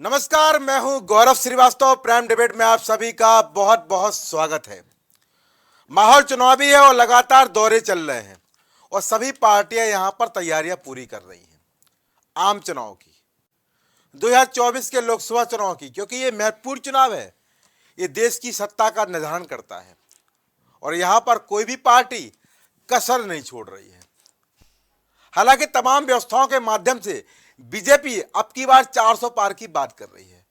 नमस्कार, मैं हूं गौरव श्रीवास्तव। प्राइम डिबेट में आप सभी का बहुत बहुत स्वागत है। माहौल चुनावी है और लगातार दौरे चल रहे हैं और सभी पार्टियां यहां पर तैयारियां पूरी कर रही हैं आम चुनाव की, 2024 के लोकसभा चुनाव की, क्योंकि ये महत्वपूर्ण चुनाव है। ये देश की सत्ता का निर्धारण करता है और यहां पर कोई भी पार्टी कसर नहीं छोड़ रही है। हालांकि तमाम व्यवस्थाओं के माध्यम से बीजेपी अब की बार 400 पार की बात कर रही है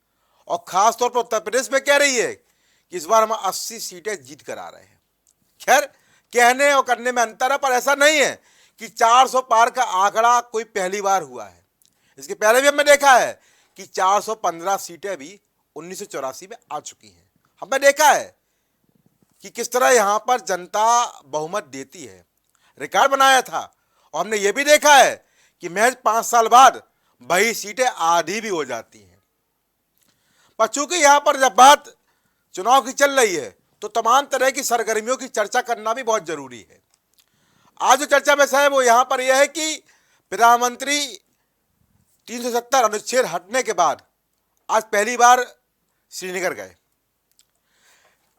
और खासतौर पर उत्तर प्रदेश में कह रही है कि इस बार हम 80 सीटें जीत कर आ रहे हैं। खैर, कहने और करने में अंतर है, पर ऐसा नहीं है कि 400 पार का आंकड़ा कोई पहली बार हुआ है। इसके पहले भी हमने देखा है कि 415 सीटें भी 1984 में आ चुकी हैं। हमने देखा है कि किस तरह यहां पर जनता बहुमत देती है, रिकॉर्ड बनाया था। और हमने ये भी देखा है कि महज 5 साल बाद वही सीटें आधी भी हो जाती हैं। पर चूंकि यहां पर जब बात चुनाव की चल रही है तो तमाम तरह की सरगर्मियों की चर्चा करना भी बहुत जरूरी है। आज जो चर्चा में है वो यहां पर यह है कि प्रधानमंत्री 370 अनुच्छेद हटने के बाद आज पहली बार श्रीनगर गए,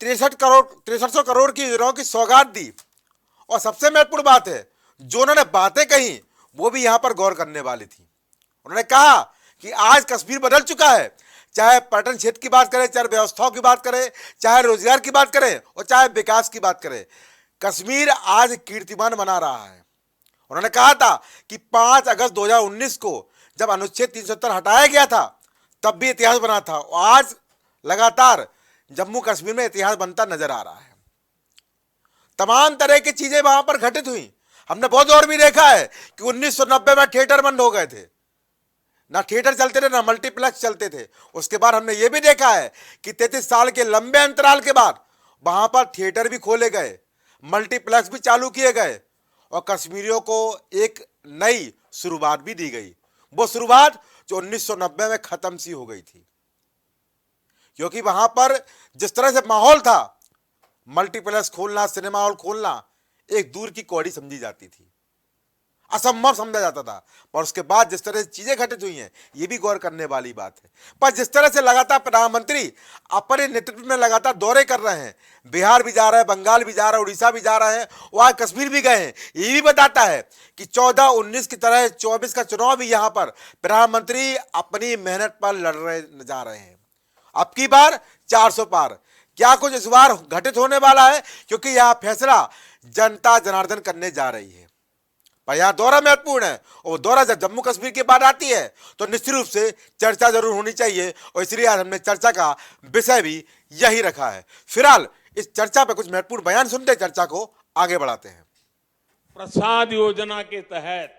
6300 करोड़ की योजनाओं की सौगात दी। और सबसे महत्वपूर्ण बात है, जो उन्होंने बातें कही वो भी यहां पर गौर करने वाली थी। उन्होंने कहा कि आज कश्मीर बदल चुका है, चाहे पर्यटन क्षेत्र की बात करें, चाहे व्यवस्थाओं की बात करें, चाहे रोजगार की बात करें और चाहे विकास की बात करें, कश्मीर आज कीर्तिमान बना रहा है। उन्होंने कहा था कि 5 अगस्त 2019 को जब अनुच्छेद 370 हटाया गया था तब भी इतिहास बना था और आज लगातार जम्मू कश्मीर में इतिहास बनता नजर आ रहा है। तमाम तरह की चीजें वहां पर घटित हुई। हमने बहुत और भी देखा है कि 1990 में थिएटर बंद हो गए थे, ना थिएटर चलते थे ना मल्टीप्लेक्स चलते थे। उसके बाद हमने ये भी देखा है कि 33 साल के लंबे अंतराल के बाद वहां पर थिएटर भी खोले गए, मल्टीप्लेक्स भी चालू किए गए और कश्मीरियों को एक नई शुरुआत भी दी गई। वो शुरुआत जो 1990 में खत्म सी हो गई थी, क्योंकि वहां पर जिस तरह से माहौल था, मल्टीप्लेक्स खोलना, सिनेमा हॉल खोलना एक दूर की कौड़ी समझी जाती थी, असंभव समझा जाता था। पर उसके बाद जिस तरह से चीजें घटित हुई हैं, ये भी गौर करने वाली बात है। पर जिस तरह से लगातार प्रधानमंत्री अपने नेतृत्व में लगातार दौरे कर रहे हैं, बिहार भी जा रहे हैं, बंगाल भी जा रहे हैं, उड़ीसा भी जा रहे हैं, वहां कश्मीर भी गए हैं, ये भी बताता है कि 14-19 की तरह 24 का चुनाव भी यहां पर प्रधानमंत्री अपनी मेहनत पर लड़ जा रहे हैं। अब की बार 400 पार, क्या कुछ इस बार घटित होने वाला है? क्योंकि यह फैसला जनता जनार्दन करने जा रही है। पर यहां दौरा महत्वपूर्ण है और दौरा जब जम्मू कश्मीर की बात आती है तो निश्चित रूप से चर्चा जरूर होनी चाहिए और इसलिए आज हमने चर्चा का विषय भी यही रखा है। फिलहाल इस चर्चा पर कुछ महत्वपूर्ण बयान सुनते चर्चा को आगे बढ़ाते हैं। प्रसाद योजना के तहत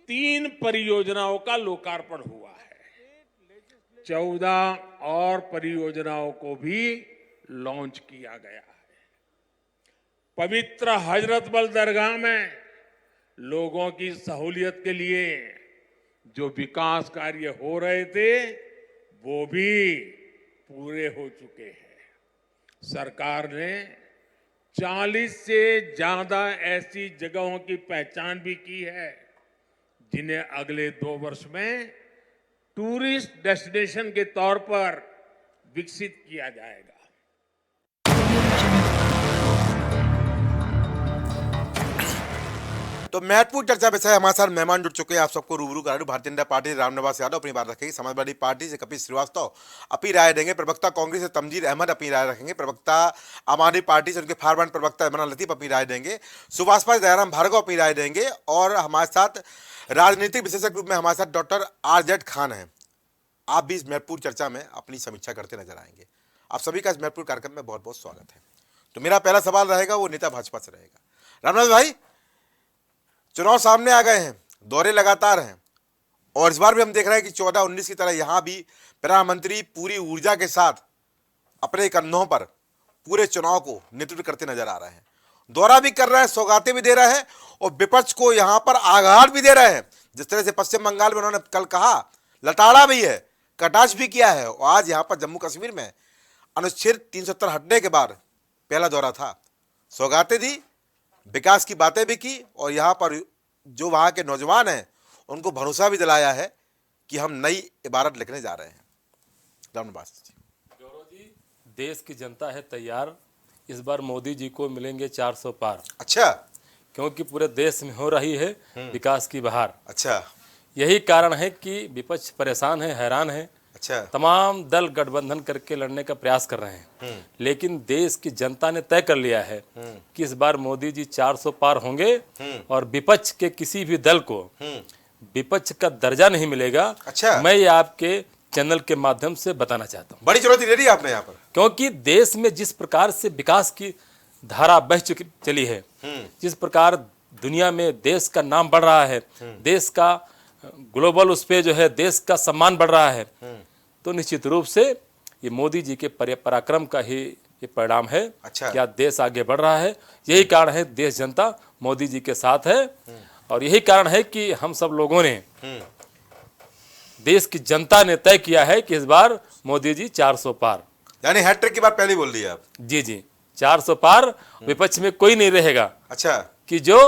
3 परियोजनाओं का लोकार्पण हुआ है। 14 और परियोजनाओं को भी लॉन्च किया गया है। पवित्र हजरतबल दरगाह में लोगों की सहूलियत के लिए जो विकास कार्य हो रहे थे वो भी पूरे हो चुके हैं। सरकार ने 40 से ज्यादा ऐसी जगहों की पहचान भी की है जिन्हें अगले 2 वर्ष में टूरिस्ट डेस्टिनेशन के तौर पर विकसित किया जाएगा। तो महत्वपूर्ण चर्चा विषय हमारे साथ मेहमान जुड़ चुके हैं। आप सबको रूबरू करा दूं। भारतीय जनता पार्टी रामनिवास यादव अपनी बात रखेंगे, समाजवादी पार्टी से कपिल श्रीवास्तव अपनी राय देंगे, प्रवक्ता कांग्रेस से तमजीद अहमद अपनी राय रखेंगे, प्रवक्ता आम आदमी पार्टी से उनके फारवर्ड प्रवक्ता इमरान लतीफ अपनी राय देंगे, सुभाष दयाराम भार्गव अपनी राय देंगे और हमारे साथ राजनीतिक विशेषज्ञ रूप में हमारे साथ डॉक्टर RZ खान हैं। आप भी इस महत्वपूर्ण चर्चा में अपनी समीक्षा करते नजर आएंगे। आप सभी का इस महत्वपूर्ण कार्यक्रम में बहुत बहुत स्वागत है। तो मेरा पहला सवाल रहेगा वो नेता भाजपा से रहेगा। रामनाथ भाई, चुनाव सामने आ गए हैं, दौरे लगातार हैं और इस बार भी हम देख रहे हैं कि 14-19 की तरह यहां भी प्रधानमंत्री पूरी ऊर्जा के साथ अपने कंधों पर पूरे चुनाव को नेतृत्व करते नजर आ रहे हैं। दौरा भी कर रहे हैं, सौगातें भी दे रहे हैं और विपक्ष को यहां पर आगाह भी दे रहे हैं। जिस तरह से पश्चिम बंगाल में उन्होंने कल कहा, लताड़ा भी है, कटाक्ष भी किया है और आज यहां पर जम्मू कश्मीर में अनुच्छेद 370 हटने के बाद पहला दौरा था, सौगातें दी, विकास की बातें भी की और यहाँ पर जो वहाँ के नौजवान हैं उनको भरोसा भी दिलाया है कि हम नई इबारत लिखने जा रहे हैं। ग्राउंड बात जी। गौरव जी, देश की जनता है तैयार, इस बार मोदी जी को मिलेंगे 400 पार, अच्छा क्योंकि पूरे देश में हो रही है विकास की बहार। अच्छा यही कारण है कि विपक्ष परेशान है, हैरान है, अच्छा तमाम दल गठबंधन करके लड़ने का प्रयास कर रहे हैं, लेकिन देश की जनता ने तय कर लिया है कि इस बार मोदी जी 400 पार होंगे और विपक्ष के किसी भी दल को विपक्ष का दर्जा नहीं मिलेगा। अच्छा। मैं ये आपके चैनल के माध्यम से बताना चाहता हूँ, बड़ी चुनौती दे दी आपने यहाँ पर। क्योंकि देश में जिस प्रकार से विकास की धारा बह चुकी चली है, जिस प्रकार दुनिया में देश का नाम बढ़ रहा है, देश का ग्लोबल उस पे जो है देश का सम्मान बढ़ रहा है, तो निश्चित रूप से ये मोदी जी के पराक्रम का ही ये परिणाम है। अच्छा। कि आज देश आगे बढ़ रहा है। यही कारण है देश जनता मोदी जी के साथ है, और यही कारण है कि हम सब लोगों ने, देश की जनता ने तय किया है कि इस बार मोदी जी 400 पार, यानी हैट्रिक की बात पहले बोल दी आप। जी जी 400 पार, विपक्ष में कोई नहीं रहेगा अच्छा कि जो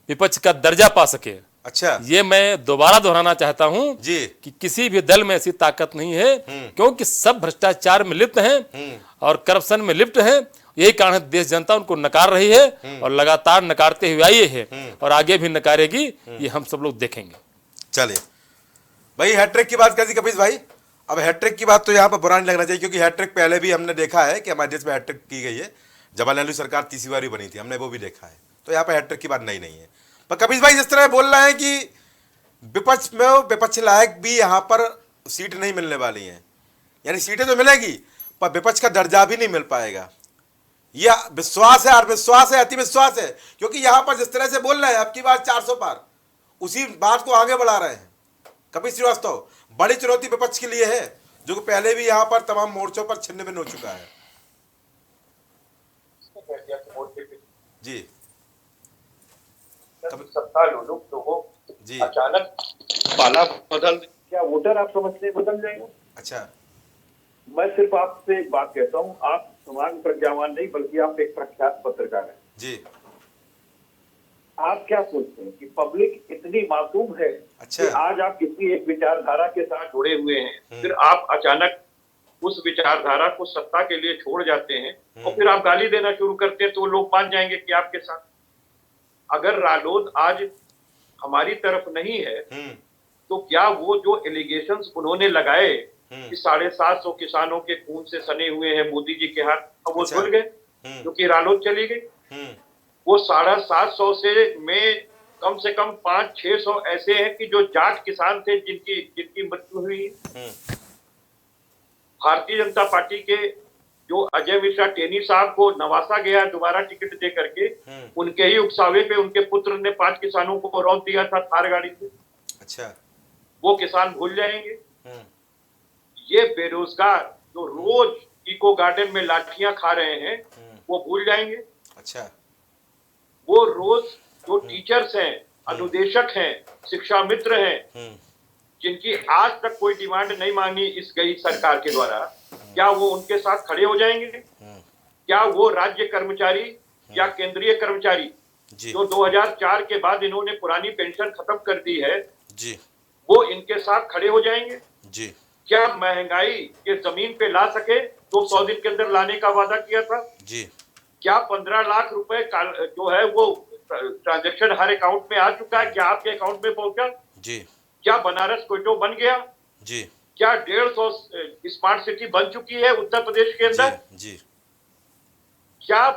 विपक्ष का दर्जा पा सके। अच्छा ये मैं दोबारा दोहराना चाहता हूं जी। कि किसी भी दल में ऐसी ताकत नहीं है, क्योंकि सब भ्रष्टाचार में लिप्त हैं और करप्शन में लिप्त हैं। यही कारण है देश जनता उनको नकार रही है और लगातार नकारते हुए आई है और आगे भी नकारेगी, ये हम सब लोग देखेंगे। चलिए भाई, हैट्रिक की बात कर दी कपिल भाई। अब हैट्रिक की बात तो यहाँ पर बुरा नहीं लगना चाहिए, क्योंकि हैट्रिक पहले भी हमने देखा है कि हमारे देश में हैट्रिक की गई है। जवाहरलाल नेहरू सरकार तीसरी बार भी बनी थी, हमने वो भी देखा है। तो यहाँ पर हैट्रिक की बात नहीं है। पर कपिल भाई जिस तरह बोल रहे हैं कि विपक्ष में विपक्ष लायक भी यहाँ पर सीट नहीं मिलने वाली हैं, यानी सीटें तो मिलेगी पर विपक्ष का दर्जा भी नहीं मिल पाएगा, यह विश्वास है, अविश्वास है, अति विश्वास है। क्योंकि यहाँ पर जिस तरह से बोल रहे हैं अब की बार 400 पार, उसी बात को आगे बढ़ा रहे हैं। कपिल श्रीवास्तव, बड़ी चुनौती विपक्ष के लिए है, जो कि पहले भी यहाँ पर तमाम मोर्चों पर छिन्न भिन्न हो चुका है। जी सत्ता लोलुप तो वो जी अचानक पाला बदल, क्या वोटर आप समझते हैं बदल जाएगा? अच्छा, मैं सिर्फ आपसे एक बात कहता हूँ, आप समाज प्रज्ञावान नहीं बल्कि आप एक प्रख्यात पत्रकार हैं जी। आप क्या सोचते हैं कि पब्लिक इतनी मासूम है अच्छा। कि आज आप किसी एक विचारधारा के साथ जुड़े हुए हैं, फिर आप अचानक उस विचारधारा को सत्ता के लिए छोड़ जाते हैं और फिर आप गाली देना शुरू करते हैं, तो लोग मान जाएंगे कि आपके साथ। अगर रालोद आज हमारी तरफ नहीं है तो क्या वो जो एलिगेशंस उन्होंने लगाए कि 750 किसानों के खून से सने हुए हैं मोदी जी के हाथ, अब वो अच्छा। धुल गए क्योंकि रालोद चली गई। वो 750 में कम से कम 500-600 ऐसे हैं कि जो जाट किसान थे जिनकी मृत्यु हुई। भारतीय जनता पार्टी के जो अजय मिश्रा टेनी साहब को नवासा गया दोबारा टिकट दे करके, उनके ही उकसावे पे उनके पुत्र ने 5 किसानों को रौंद दिया था थार गाड़ी से। अच्छा, वो किसान भूल जाएंगे। ये बेरोजगार जो रोज इको गार्डन में लाठियां खा रहे हैं वो भूल जाएंगे। अच्छा, वो रोज जो टीचर्स हैं, अनुदेशक हैं, शिक्षा मित्र हैं, जिनकी आज तक कोई डिमांड नहीं मांगी इस गई सरकार के द्वारा, क्या वो उनके साथ खड़े हो जाएंगे? क्या वो राज्य कर्मचारी या केंद्रीय कर्मचारी जो 2004 के बाद इन्होंने पुरानी पेंशन खत्म कर दी है जी, वो इनके साथ खड़े हो जाएंगे? जी, क्या महंगाई के जमीन पे ला सके तो 100 दिन के अंदर लाने का वादा किया था? जी, क्या 15 लाख रुपए जो है वो ट्रांजैक्शन हर अकाउंट में आ चुका है? क्या आपके अकाउंट में पहुंचा? जी, क्या बनारस क्विटो बन गया? जी, क्या 150 स्मार्ट सिटी बन चुकी है उत्तर प्रदेश के अंदर? जी, क्या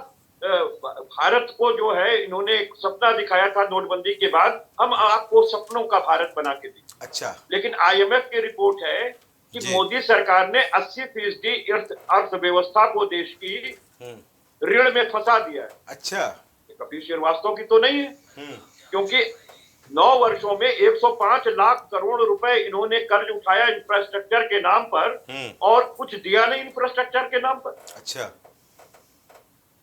भारत को जो है इन्होंने एक सपना दिखाया था नोटबंदी के बाद, हम आपको सपनों का भारत बना के दी। अच्छा, लेकिन IMF की रिपोर्ट है कि मोदी सरकार ने 80% अर्थव्यवस्था को देश की ऋण में फंसा दिया है। अच्छा, कपिल श्रीवास्तव की तो नहीं है, क्योंकि 9 वर्षों में 105 लाख करोड़ रुपए इन्होंने कर्ज उठाया इंफ्रास्ट्रक्चर के नाम पर और कुछ दिया नहीं इंफ्रास्ट्रक्चर के नाम पर। अच्छा,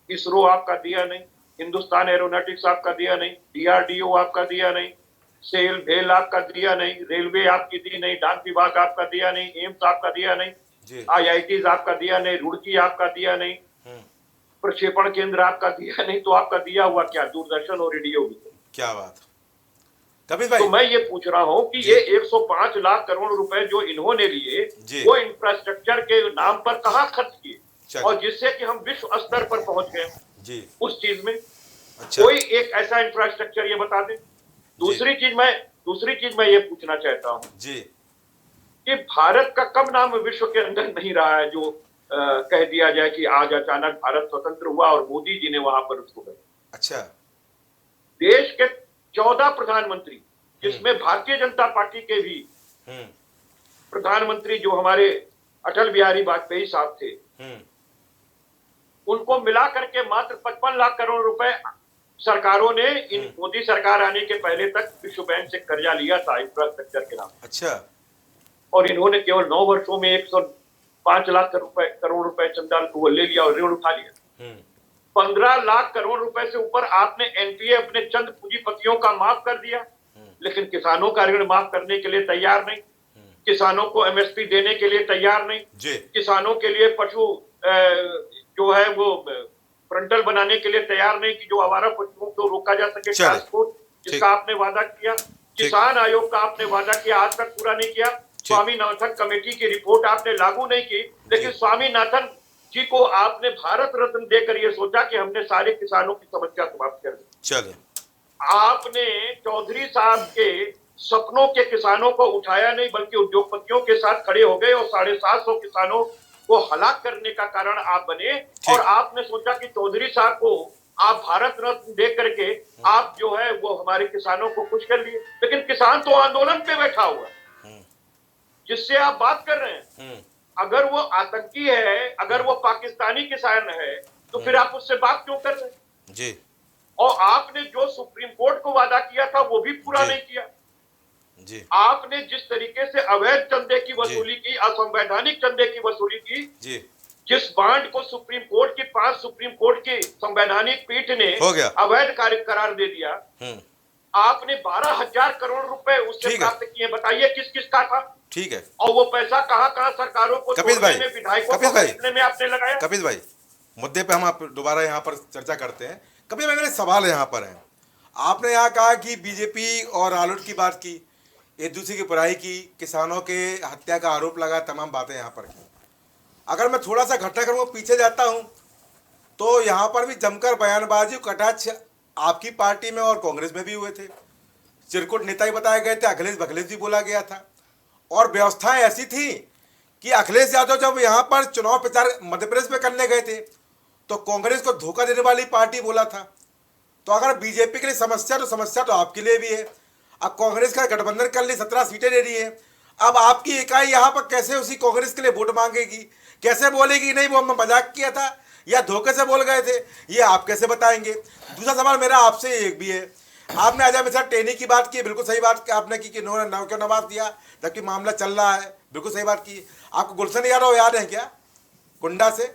इसरो आपका दिया नहीं, हिंदुस्तान एरोनॉटिक्स आपका दिया नहीं, DRDO आपका दिया नहीं, सेल भेल आपका दिया नहीं, रेलवे आपकी दी नहीं, डाक विभाग आपका दिया नहीं, एम्स आपका दिया नहीं, IITs आपका दिया नहीं, रुड़की आपका दिया नहीं, प्रक्षेपण केंद्र आपका दिया नहीं, तो आपका दिया हुआ क्या? दूरदर्शन और रेडियो भी। क्या बात। कपिल भाई तो मैं ये पूछ रहा हूं कि ये 105 लाख करोड़ रुपए जो इन्होंने लिए जी। वो इंफ्रास्ट्रक्चर के नाम पर कहां खर्च किए, चलिए। और जिससे कि हम विश्व स्तर पर पहुंच गए जी। उस चीज में। अच्छा कोई एक ऐसा इंफ्रास्ट्रक्चर ये बता दे। दूसरी चीज मैं ये पूछना चाहता हूं जी कि भारत का कब नाम विश्व के अंदर नहीं रहा है जो कह दिया जाए कि आज अचानक भारत स्वतंत्र हुआ और मोदी जी ने वहां पर उसको गए। अच्छा देश के 14 प्रधानमंत्री, जिसमें भारतीय जनता पार्टी के भी हम्म प्रधानमंत्री जो हमारे अटल बिहारी वाजपेयी साहब थे, हम्म उनको मिला करके मात्र 55 लाख करोड़ रुपए सरकारों ने इन मोदी सरकार आने के पहले तक विश्व बैंक से कर्जा लिया था इंफ्रास्ट्रक्चर के नाम। अच्छा और इन्होंने केवल 9 वर्षों में 105 लाख करोड़ रुपए चंदा वो ले लिया और ऋण उठा लिया। 15 लाख करोड़ रुपए से ऊपर आपने एनपीए अपने चंद पूंजीपतियों का माफ कर दिया, लेकिन किसानों का ऋण माफ करने के लिए तैयार नहीं, किसानों को एमएसपी देने के लिए तैयार नहीं, जी किसानों के लिए पशु जो है वो फ्रंटल बनाने के लिए तैयार नहीं कि जो आवारा पशुओं को रोका जा सके चलिए। ट्रांसपोर्ट, जिसका आपने वादा किया। किसान आयोग का आपने वादा किया, आज तक पूरा नहीं किया। स्वामीनाथन कमेटी की रिपोर्ट आपने लागू नहीं की, लेकिन स्वामीनाथन जी को आपने भारत रत्न देकर ये सोचा कि हमने सारे किसानों की समस्या समाप्त कर दी। चलिए। आपने चौधरी साहब के सपनों के किसानों को उठाया नहीं, बल्कि उद्योगपतियों के साथ खड़े हो गए और 750 किसानों को हलाक करने का कारण आप बने। और आपने सोचा कि चौधरी साहब को आप भारत रत्न दे करके आप जो है वो हमारे किसानों को खुश कर लिए, लेकिन किसान तो आंदोलन पे बैठा हुआ जिससे आप बात कर रहे हैं। अगर वो आतंकी है, अगर वो पाकिस्तानी किसान है, तो फिर आप उससे बात क्यों कर रहे हैं? जी और आपने जो सुप्रीम कोर्ट को वादा किया था वो भी पूरा नहीं किया। जी आपने जिस तरीके से अवैध चंदे की वसूली की, असंवैधानिक चंदे की वसूली की, जी जिस बांड को सुप्रीम कोर्ट की 5 सुप्रीम कोर्ट की संवैधानिक पीठ ने हो गया। अवैध कार्य करार दे दिया, आपने 12,000 करोड़ रुपए उससे ठीक है। प्राप्त किए। बताइए किस किस का था? ठीक है और वो पैसा कहाँ कहाँ सरकारों को कपिल तोड़ने भाई, में, विधायकों कपिल को भाई, खरीदने में आपने लगाया। कपिल भाई, मुद्दे पे हम आप दोबारा यहाँ पर चर्चा करते हैं। कपिल भाई मेरे सवाल यहाँ पर है, आपने यहाँ कहा कि बीजेपी और रालोद की बात की, एक दूसरे की बुराई की, किसानों के हत्या का आरोप लगा, तमाम बातें यहाँ पर की। अगर मैं थोड़ा सा घटनाक्रम को पीछे जाता हूँ तो यहाँ पर भी जमकर बयानबाजी कटाक्ष आपकी पार्टी में और कांग्रेस में भी हुए थे। चिरकुट नेता ही बताए गए थे, अखिलेश बखलेश भी बोला गया था। और व्यवस्थाएं ऐसी थी कि अखिलेश यादव जब यहाँ पर चुनाव प्रचार मध्य प्रदेश में करने गए थे तो कांग्रेस को धोखा देने वाली पार्टी बोला था। तो अगर बीजेपी के लिए समस्या, तो समस्या तो आपके लिए भी है। अब कांग्रेस का गठबंधन कर ली, 17 सीटें ले रही है। अब आपकी इकाई यहाँ पर कैसे उसी कांग्रेस के लिए वोट मांगेगी, कैसे बोलेगी नहीं वो हमने मजाक किया था या धोखे से बोल गए थे, ये आप कैसे बताएंगे? दूसरा सवाल मेरा आपसे एक भी है, आपने अजय मिश्रा टेनी की बात की, बिल्कुल सही बात आपने की कि इन्होंने नाव क्यों नवाज दिया जबकि मामला चल रहा है, बिल्कुल सही बात की। आपको गुलशन यादव याद है क्या? कुंडा से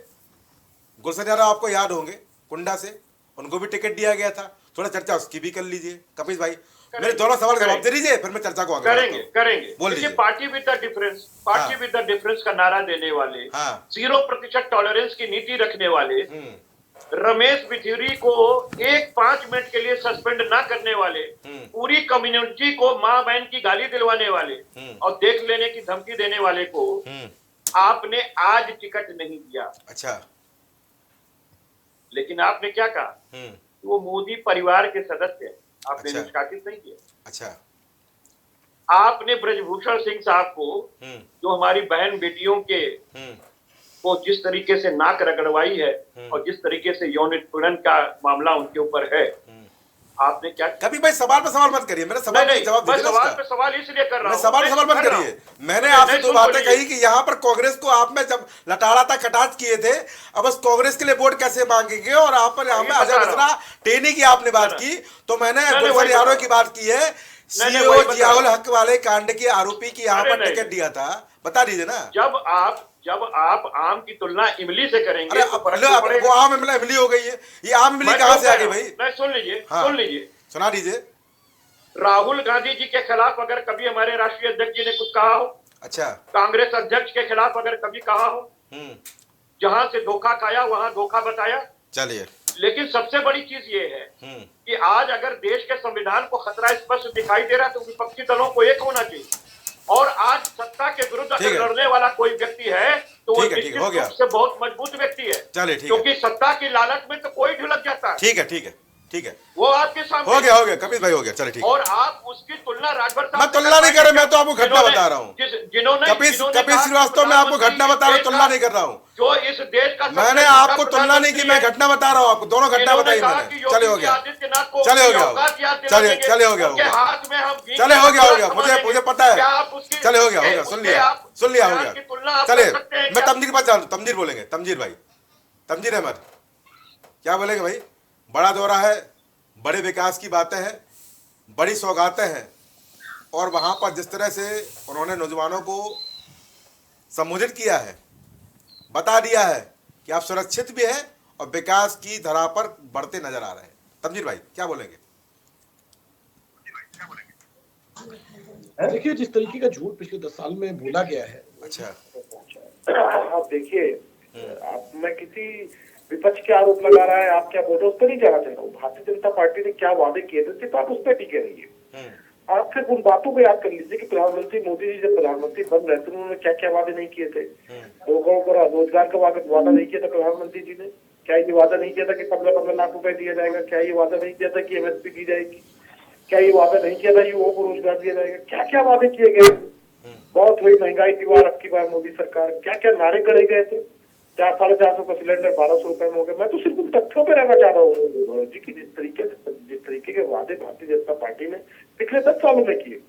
गुलशन यादव आपको याद होंगे, कुंडा से उनको भी टिकट दिया गया था। थोड़ा चर्चा उसकी भी कर लीजिए कपिल भाई। मेरे दोनों सवाल जवाब दे दीजिए, फिर मैं चर्चा को आगे करेंगे। बोल देखिए, लीजिए। पार्टी विद द डिफरेंस का नारा देने वाले, हाँ। 0% टॉलरेंस की नीति रखने वाले, रमेश बिथुरी को 5 मिनट के लिए सस्पेंड ना करने वाले, पूरी कम्युनिटी को मां बहन की गाली दिलवाने वाले और देख लेने की धमकी देने वाले को आपने आज टिकट नहीं दिया। अच्छा, लेकिन आपने क्या कहा? वो मोदी परिवार के सदस्य हैं, आपने निष्कासित नहीं किया। अच्छा, आपने ब्रजभूषण सिंह साहब को, जो हमारी बहन बेटियों के वो जिस तरीके से नाक रगड़वाई है और जिस तरीके से यौन उत्पीड़न का मामला उनके ऊपर है, आपने क्या किया? कभी भाई सवाल पे सवाल मत करिए, मेरा सवाल का जवाब दीजिए। सवाल पे सवाल इसलिए कर रहा हूं, सवाल मत करिए। मैंने आपसे दो बातें कही कि यहाँ पर कांग्रेस को आप में जब लटाड़ा था, कटाक्ष किए थे, अब बस कांग्रेस के लिए वोट कैसे मांगेंगे, और आप पर यहाँ पे अजय मिश्रा टेनी की आपने बात की, तो मैंने गुलशन यादव की बात की है, सीओ जियाउल हक वाले कांड के आरोपी की यहाँ पर टिकट दिया था, बता दीजिए ना। जब आप आम की तुलना इमली से करेंगे तो वो आम इमली हो गई है, ये आम इमली कहाँ से आ गई भाई? मैं सुन लीजिए, सुना दीजिए। राहुल गांधी जी के खिलाफ अगर कभी हमारे राष्ट्रीय अध्यक्ष जी ने कुछ कहा हो, अच्छा, कांग्रेस अध्यक्ष के खिलाफ अगर कभी कहा हो, जहां से धोखा खाया वहां धोखा बताया, चलिए लेकिन सबसे बड़ी चीज ये है कि आज अगर देश के संविधान को खतरा स्पष्ट दिखाई दे रहा है तो विपक्षी दलों को एक होना चाहिए। और आज सत्ता के विरुद्ध अगर लड़ने वाला कोई व्यक्ति है तो वो निश्चित रूप से बहुत मजबूत व्यक्ति है। चलिए ठीक है, क्योंकि सत्ता की लालच में तो कोई ढुलक जाता है। ठीक है ठीक है ठीक है, वो आपके सामने हो गया कपिल भाई, हो गया, चलिए ठीक है। और आप उसकी तुलना राजभर साहब मैं तुलना नहीं कर रहा, मैं तो आपको घटना बता रहा हूँ। जिन्होंने कपिल श्रीवास्तव, मैं आपको घटना बता रहा हूँ, तुलना नहीं कर रहा हूँ। जो इस देश का मैंने आपको तुलना नहीं की, मैं घटना बता रहा हूँ आपको, दोनों घटना बताई मैंने। चले हो गया, चले हो गया, चले हो गया, हाथ में हम चले हो गया, मुझे पता है, चले हो गया, सुन लिया, हो गया। चले मैं तमजीर के पास जा रहा हूँ, तमजीर बोलेंगे, तमजीर भाई, तमजीर अहमद क्या बोलेंगे भाई? बड़ा दौरा है, बड़े विकास की बातें हैं, बड़ी सौगातें हैं, और वहाँ पर जिस तरह से उन्होंने नौजवानों को संबोधित किया है, बता दिया है कि आप सुरक्षित भी हैं और विकास की धरा पर बढ़ते नजर आ रहे हैं। तमजीर भाई क्या बोलेंगे? देखिए, जिस तरीके का झूठ पिछले 10 साल में बोला गया है। अच्छा, आप देखिए, आप मैं किसी विपक्ष के आरोप लगा रहा है, आप क्या बोल रहे हो उस पर नहीं जाना चाह रहा हूँ। भारतीय जनता पार्टी ने क्या वादे किए थे सिर्फ आप उस पर टिके रहिए। आप फिर उन बातों को याद कर लीजिए कि प्रधानमंत्री मोदी जी जब प्रधानमंत्री बन रहे थे उन्होंने क्या क्या वादे नहीं किए थे। लोगों को रोजगार का वादा नहीं किया था प्रधानमंत्री जी ने। क्या ये वादा नहीं किया था कि 15-15 लाख रुपए दिया जाएगा? क्या ये वादा नहीं किया था कि MSP दी जाएगी? क्या ये वादा नहीं किया था युवाओं को रोजगार दिया जाएगा? क्या क्या वादे किए गए? बहुत हुई महंगाई दीवार अब की बार मोदी सरकार, क्या क्या नारे करे गए थे। 400-450 का सिलेंडर 1200 रुपए में हो गया। मैं तो सिर्फ उन तथ्यों पे रहना चाह रहा हूँ जी कि जिस तरीके के वादे भारतीय जनता पार्टी ने पिछले 10 सालों में किए।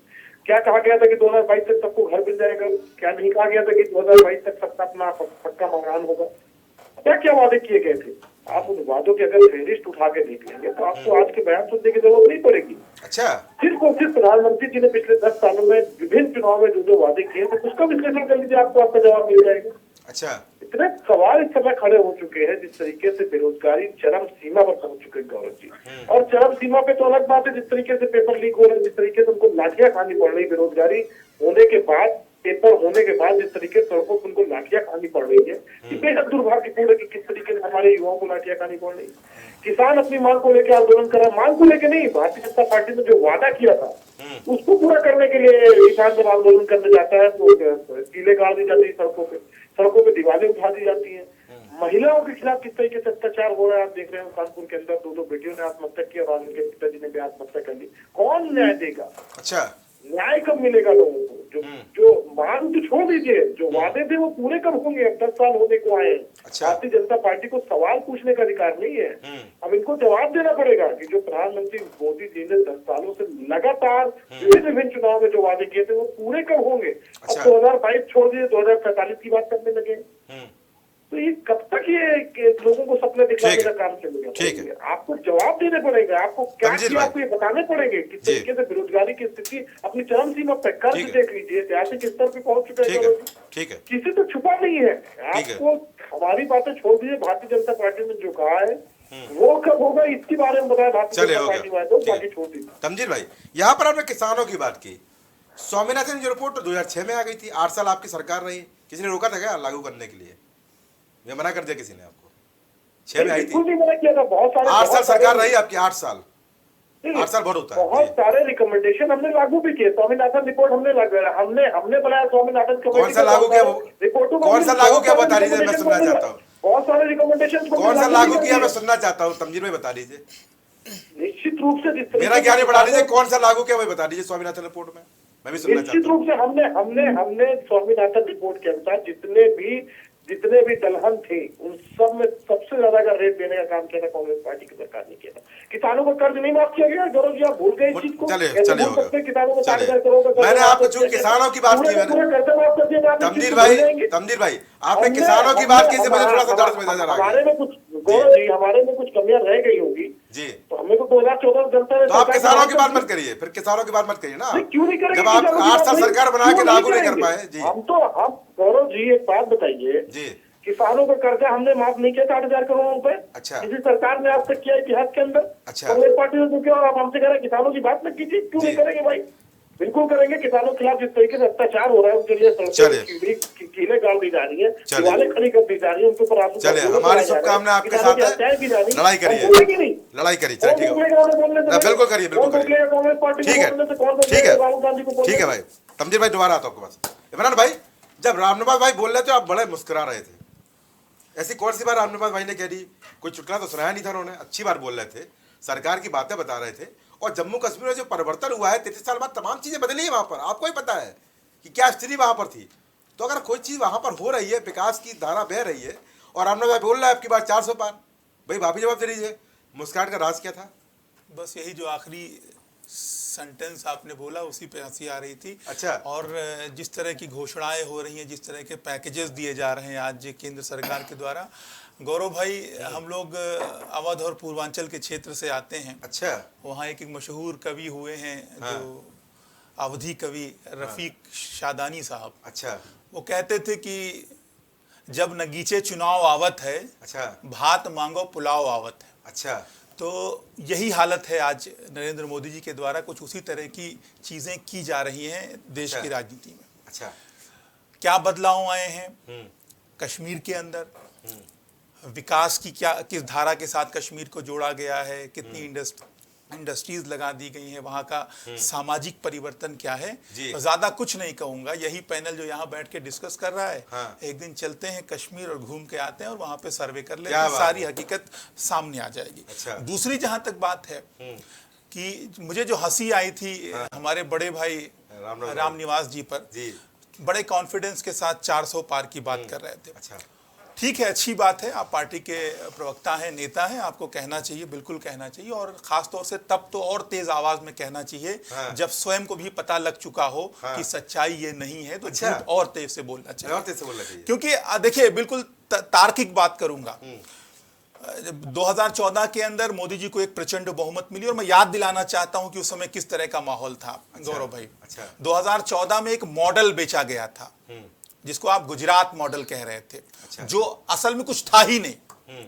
क्या कहा गया था कि 2022 तक सबको घर मिल जाएगा? क्या नहीं कहा गया था कि 2022 तक सबका अपना पक्का मकान होगा? क्या क्या वादे किए गए थे? आप उन वादों की अगर फेहरिस्त उठा के देख लेंगे तो आपको आज के बयान सुनने की जरूरत नहीं पड़ेगी। अच्छा, सिर्फ और सिर्फ प्रधानमंत्री जी ने पिछले 10 सालों में विभिन्न चुनाव में जो वादे किए थे उसका विश्लेषण कर लीजिए, आपको आपका जवाब मिल जाएगा। अच्छा, इतने सवाल इस समय खड़े हो चुके हैं जिस तरीके से बेरोजगारी चरम सीमा पर पहुंच चुके हैं गौरव जी। और चरम सीमा पे तो अलग बात है, जिस तरीके से पेपर लीक हो रहे हैं, जिस तरीके से उनको लाठियां खानी पड़ रही, बेरोजगारी होने के बाद, पेपर होने के बाद जिस तरीके से सड़कों पर उनको लाठियां खानी पड़ रही है, ये बेहद दुर्भाग्यपूर्ण है कि किस तरीके से हमारे युवाओं को लाठियां खानी पड़ रही है। किसान अपनी मांग को लेकर आंदोलन कर रहा है, मांग को लेकर नहीं, भारतीय जनता पार्टी ने जो वादा किया था उसको पूरा करने के लिए किसान जब आंदोलन करने जाता है तो कीले गाड़ दी जाती है, सड़कों पे दीवारें उठा दी जाती है। महिलाओं के खिलाफ किस तरीके से अत्याचार हो रहा है आप देख रहे हैं। कानपुर के अंदर 2 बेटियों ने आत्महत्या की और उनके पिताजी ने भी आत्महत्या कर ली। कौन न्याय देगा? अच्छा, न्याय कब मिलेगा लोगों को? जो मांग तो छोड़ दीजिए, जो वादे थे वो पूरे कब होंगे? अब 10 साल होने को आए हैं। अच्छा, भारतीय जनता पार्टी को सवाल पूछने का अधिकार नहीं है। अब इनको जवाब देना पड़ेगा कि जो प्रधानमंत्री मोदी जी ने 10 सालों से लगातार विभिन्न चुनाव में जो वादे किए थे वो पूरे कब होंगे? अब 2022 छोड़ दिए, 2045 की बात करने लगे। तो ये कब तक ये लोगों को सपने दिखाने का काम चलेगा? आपको जवाब देने पड़ेगा, आपको क्या किया आपको ये बताने पड़ेंगे किस तरीके से बेरोजगारी की स्थिति अपनी चरम सीमा पर, कर्ज देख लीजिए, ऐतिहासिक स्तर पे पहुंच चुका है। ठीक है, किसी तो छुपा नहीं है। आपको हमारी बातें छोड़ दीजिए, भारतीय जनता पार्टी ने जो कहा है वो कब होगा इसके बारे में बताया भारतीय जनता पार्टी वाले, बाकी छोड़ दीजिए। तमजीर भाई, यहाँ पर आपने किसानों की बात की, स्वामीनाथन की रिपोर्ट 2006 में आ गई थी, 8 साल आपकी सरकार रही, किसी ने रोका था क्या लागू करने के लिए? ये मना कर दिया किसी ने? आपको 6 में आई थी, 8 साल सरकार रही आपकी, 8 साल बहुत होता है। बहुत सारे रिकमेंडेशन हमने लागू भी किए। स्वामीनाथन रिपोर्ट हमने बनाया, स्वामीनाथन कौन सा लागू किया? कौन सा लागू किया बता दीजिए, मैं सुनना चाहता हूँ। बहुत सारे रिकमेंडेशन कौन सा लागू किया मैं सुनना चाहता हूँ, तमजीर भाई बता दीजिए। निश्चित रूप से मेरा ज्ञान बढ़ा दीजिए, कौन सा लागू किया वही बता दीजिए स्वामीनाथन रिपोर्ट में, मैं भी सुनना चाहता हूँ। निश्चित रूप से हमने स्वामीनाथन रिपोर्ट के अनुसार जितने भी दलहन थे उन सब में सबसे ज्यादा का रेट देने का काम किया था कांग्रेस पार्टी की सरकार ने किया था। किसानों को कर्ज नहीं माफ किया गया, गौरव जी आप भूल गए इस चीज को। चले किसानों को मैंने आपको चूंकि किसानों की बात की, तमजीर भाई आपने किसानों की बात की, मुझे थोड़ा सा दर्द में नजर आ गया। हमारे में कुछ कमियां रह गई होगी जी, तो हमें तो 2014 जनता ने, तो आप किसानों की बात मत करिए, फिर किसानों की बात मत करिए ना। क्यों नहीं करेंगे? जब आप 8 साल सरकार बना के लागू नहीं कर पाए जी। हम गौरव जी एक बात बताइए जी, किसानों का कर्जा हमने माफ नहीं किया 60,000 करोड़ रुपए। अच्छा, किसी सरकार ने आज तक किया इतिहास के अंदर? अच्छा, कांग्रेस पार्टी ने तो किया और आप हमसे कह रहे हैं किसानों की बात मत कीजिए। क्यों नहीं करेंगे भाई? बिल्कुल करेंगे। किसानों के खिलाफ जिस तरीके से अत्याचार हो रहा है उनके लिए कीलें गाड़ दी जा रही है, चलिए। दीवारें खड़ी कर दी जा रही है, उनके ऊपर आंसू चलिए, बरसाए हमारी जा रहे हैं, शुभकामनाएं आपके किसानों साथ की है। हत्याएं की जा रही हैं। लड़ाई और करिए, बोलेगी नहीं, लड़ाई करिए, चलिए, ठीक कौन है, रोकेगा उन्हें बोलने से? ना, बिल्कुल करिए, बिल्कुल कौन करिए। रोकेगा कांग्रेस पार्टी को ठीक है, बोलने से? कौन ठीक रोकेगा है, राहुल गांधी को बोलने ठीक है से? भाई। तमजीर भाई दोबारा आता हूँ आपके पास। इमरान भाई, जब रामनिवास भाई बोल रहे थे आप बड़े मुस्कुरा रहे थे, ऐसी कौन सी बात रामनिवास भाई ने कह दी? कोई चुटकुला तो सुनाया नहीं था उन्होंने, अच्छी बात बोल रहे थे, सरकार की बातें बता रहे थे। और जम्मू कश्मीर में जो परिवर्तन हुआ है 33 साल बाद, तमाम चीजें बदली है वहां पर, आपको ही पता है कि क्या स्थिति वहां पर थी। तो अगर कोई चीज वहां पर हो रही है, विकास की धारा बह रही है, और रामनिवास भाई बोल रहा है आपकी बात 400 पार, भाई भाभी जवाब दे दीजिए, मुस्कुराहट का राज क्या था? बस यही जो आखिरी सेंटेंस आपने बोला उसी पे हंसी आ रही थी। अच्छा। और जिस तरह की घोषणाएं हो रही हैं, जिस तरह के पैकेजेस दिए जा रहे हैं आज केंद्र सरकार के द्वारा, गौरव भाई हम लोग अवध और पूर्वांचल के क्षेत्र से आते हैं। अच्छा। वहाँ एक मशहूर कवि हुए हैं जो अवधी कवि रफीक शादानी साहब। अच्छा। वो कहते थे कि जब नगीचे चुनाव आवत है, अच्छा। भात मांगो पुलाव आवत है। अच्छा। तो यही हालत है आज नरेंद्र मोदी जी के द्वारा, कुछ उसी तरह की चीजें की जा रही हैं देश अच्छा। की राजनीति में। अच्छा। क्या बदलाव आए हैं कश्मीर के अंदर, विकास की क्या किस धारा के साथ कश्मीर को जोड़ा गया है, कितनी इंडस्ट्रीज लगा दी गई हैं, वहाँ का सामाजिक परिवर्तन क्या है। जी। तो ज्यादा कुछ नहीं कहूंगा, यही पैनल जो यहाँ बैठ के डिस्कस कर रहा है, हाँ। एक दिन चलते हैं कश्मीर और घूम के आते हैं और वहाँ पे सर्वे कर लेते क्या हैं, बात सारी है। हकीकत सामने आ जाएगी। अच्छा। दूसरी जहां तक बात है कि मुझे जो हंसी आई थी हमारे बड़े भाई रामनिवास जी पर, जी। बड़े कॉन्फिडेंस के साथ 400 पार की बात कर रहे थे। अच्छा। ठीक है, अच्छी बात है, आप पार्टी के प्रवक्ता हैं, नेता हैं, आपको कहना चाहिए, बिल्कुल कहना चाहिए। और खास तौर से तब तो और तेज आवाज में कहना चाहिए जब स्वयं को भी पता लग चुका हो कि सच्चाई ये नहीं है, तो अच्छा। झूठ और तेज से बोलना चाहिए। और तेज से बोलना चाहिए। क्योंकि देखिए, बिल्कुल तार्किक बात करूंगा। 2014 के अंदर मोदी जी को एक प्रचंड बहुमत मिली, और मैं याद दिलाना चाहता हूं कि उस समय किस तरह का माहौल था। गौरव भाई, अच्छा। 2014 में एक मॉडल बेचा गया था जिसको आप गुजरात मॉडल कह रहे थे। अच्छा। जो असल में कुछ था ही नहीं।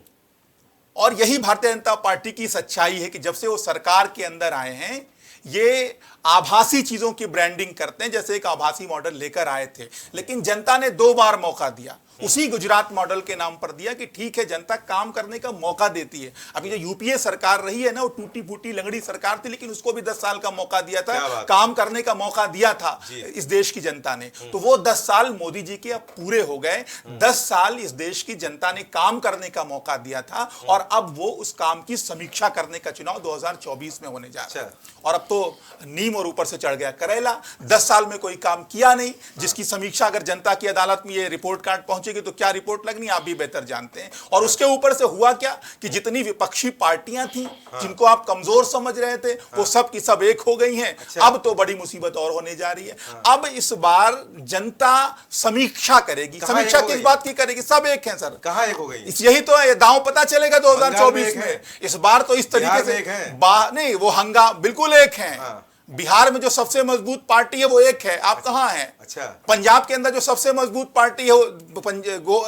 और यही भारतीय जनता पार्टी की सच्चाई है कि जब से वो सरकार के अंदर आए हैं, ये आभासी चीजों की ब्रांडिंग करते हैं, जैसे एक आभासी मॉडल लेकर आए थे, लेकिन जनता ने 2 बार मौका दिया, उसी गुजरात मॉडल के नाम पर दिया कि ठीक है, जनता काम करने का मौका देती है। अभी जो यूपीए सरकार रही है ना, वो टूटी फूटी लंगड़ी सरकार थी, लेकिन उसको भी 10 साल का मौका दिया था, काम करने का मौका दिया था इस देश की जनता ने। तो वो 10 साल मोदी जी के अब पूरे हो गए। 10 साल इस देश की जनता ने काम करने का मौका दिया था, और अब वो उस काम की समीक्षा करने का चुनाव 2024 में होने जा रहा है। और अब तो नीम और ऊपर से चढ़ गया करेला। 10 साल में कोई काम किया नहीं, जिसकी समीक्षा अगर जनता की अदालत में ये रिपोर्ट कार्ड पहुंचेगी तो क्या रिपोर्ट लगनी, आप भी बेहतर जानते हैं। और उसके ऊपर से हुआ क्या कि जितनी विपक्षी पार्टियां थी, जिनको आप कमजोर समझ रहे थे, वो सब की सब एक हो गई हैं। अब तो बड़ी मुसीबत और होने जा रही है। अब इस बार जनता समीक्षा करेगी। समीक्षा किस बात की करेगी? सब एक हैं सर। कहाँ एक हो गई? यही तो है, दांव पता चलेगा 2024 में। इस बार तो इस तरीके से नहीं, वो हंगा बिल्कुल एक है। बिहार में जो सबसे मजबूत पार्टी है वो एक है, आप कहाँ हैं? अच्छा। पंजाब के अंदर जो सबसे मजबूत पार्टी है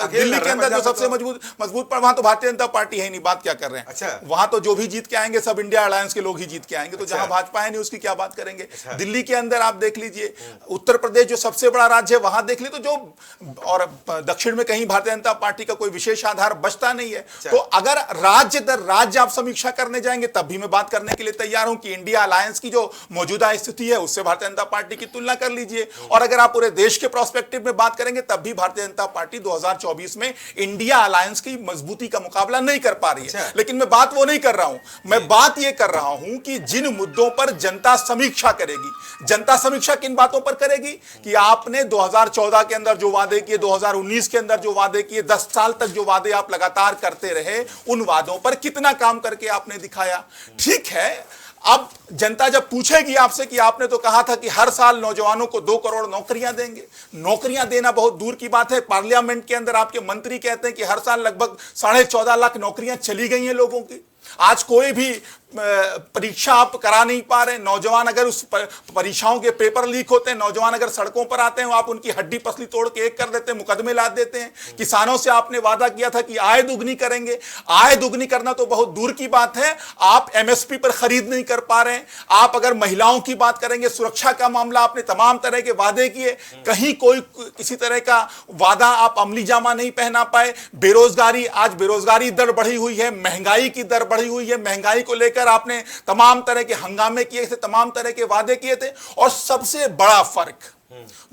दिल्ली के अंदर जो सबसे मजबूत वहां तो भारतीय जनता पार्टी है नहीं, बात क्या कर रहे हैं? अच्छा। वहां तो जो भी जीत के आएंगे सब इंडिया अलायंस के लोग ही जीत के आएंगे। तो जहां भाजपा है नहीं उसकी क्या बात करेंगे? दिल्ली के अंदर आप देख लीजिए, उत्तर प्रदेश जो सबसे बड़ा राज्य है वहां देख लीजिए, तो जो और दक्षिण में कहीं भारतीय जनता पार्टी का कोई विशेष आधार बचता नहीं है। तो अगर राज्य दर राज्य आप समीक्षा करने जाएंगे तब भी मैं बात करने के लिए तैयार हूं कि इंडिया अलायंस की जो मौजूदा स्थिति है उससे भारतीय जनता पार्टी की तुलना कर लीजिए। और अगर आप पूरे देश के प्रोस्पेक्टिव में बात करेंगे तब भी भारतीय जनता पार्टी 2024 में इंडिया अलायंस की मजबूती का मुकाबला नहीं कर पा रही है। लेकिन मैं बात वो नहीं कर रहा हूं, मैं बात ये कर रहा हूं कि जिन मुद्दों पर जनता समीक्षा करेगी, जनता समीक्षा किन बातों पर करेगी कि आपने 2014 के अंदर जो वादे किए, 2019 के अंदर जो वादे किए, 10 साल तक जो वादे आप लगातार करते रहे, उन वादों पर कितना काम करके आपने दिखाया। ठीक है, अब जनता जब पूछेगी आपसे कि आपने तो कहा था कि हर साल नौजवानों को 2 करोड़ नौकरियां देंगे, नौकरियां देना बहुत दूर की बात है। पार्लियामेंट के अंदर आपके मंत्री कहते हैं कि हर साल लगभग 14.5 लाख नौकरियां चली गई हैं लोगों की। आज कोई भी परीक्षा आप करा नहीं पा रहे, नौजवान अगर उस परीक्षाओं के पेपर लीक होते हैं, नौजवान अगर सड़कों पर आते हैं, आप उनकी हड्डी पसली तोड़ के एक कर देते हैं, मुकदमे लाद देते हैं। किसानों से आपने वादा किया था कि आय दुगनी करेंगे, आय दुगनी करना तो बहुत दूर की बात है, आप एमएसपी पर खरीद नहीं कर पा रहे हैं। आप अगर महिलाओं की बात करेंगे, सुरक्षा का मामला, आपने तमाम तरह के वादे किए, कहीं कोई किसी तरह का वादा आप अमली जामा नहीं पहना पाए। बेरोजगारी, आज बेरोजगारी दर बढ़ी हुई है, महंगाई की दर बढ़ी हुई है, महंगाई को लेकर आपने तमाम तरह के हंगामे किए थे, तमाम तरह के वादे किए थे। और सबसे बड़ा फर्क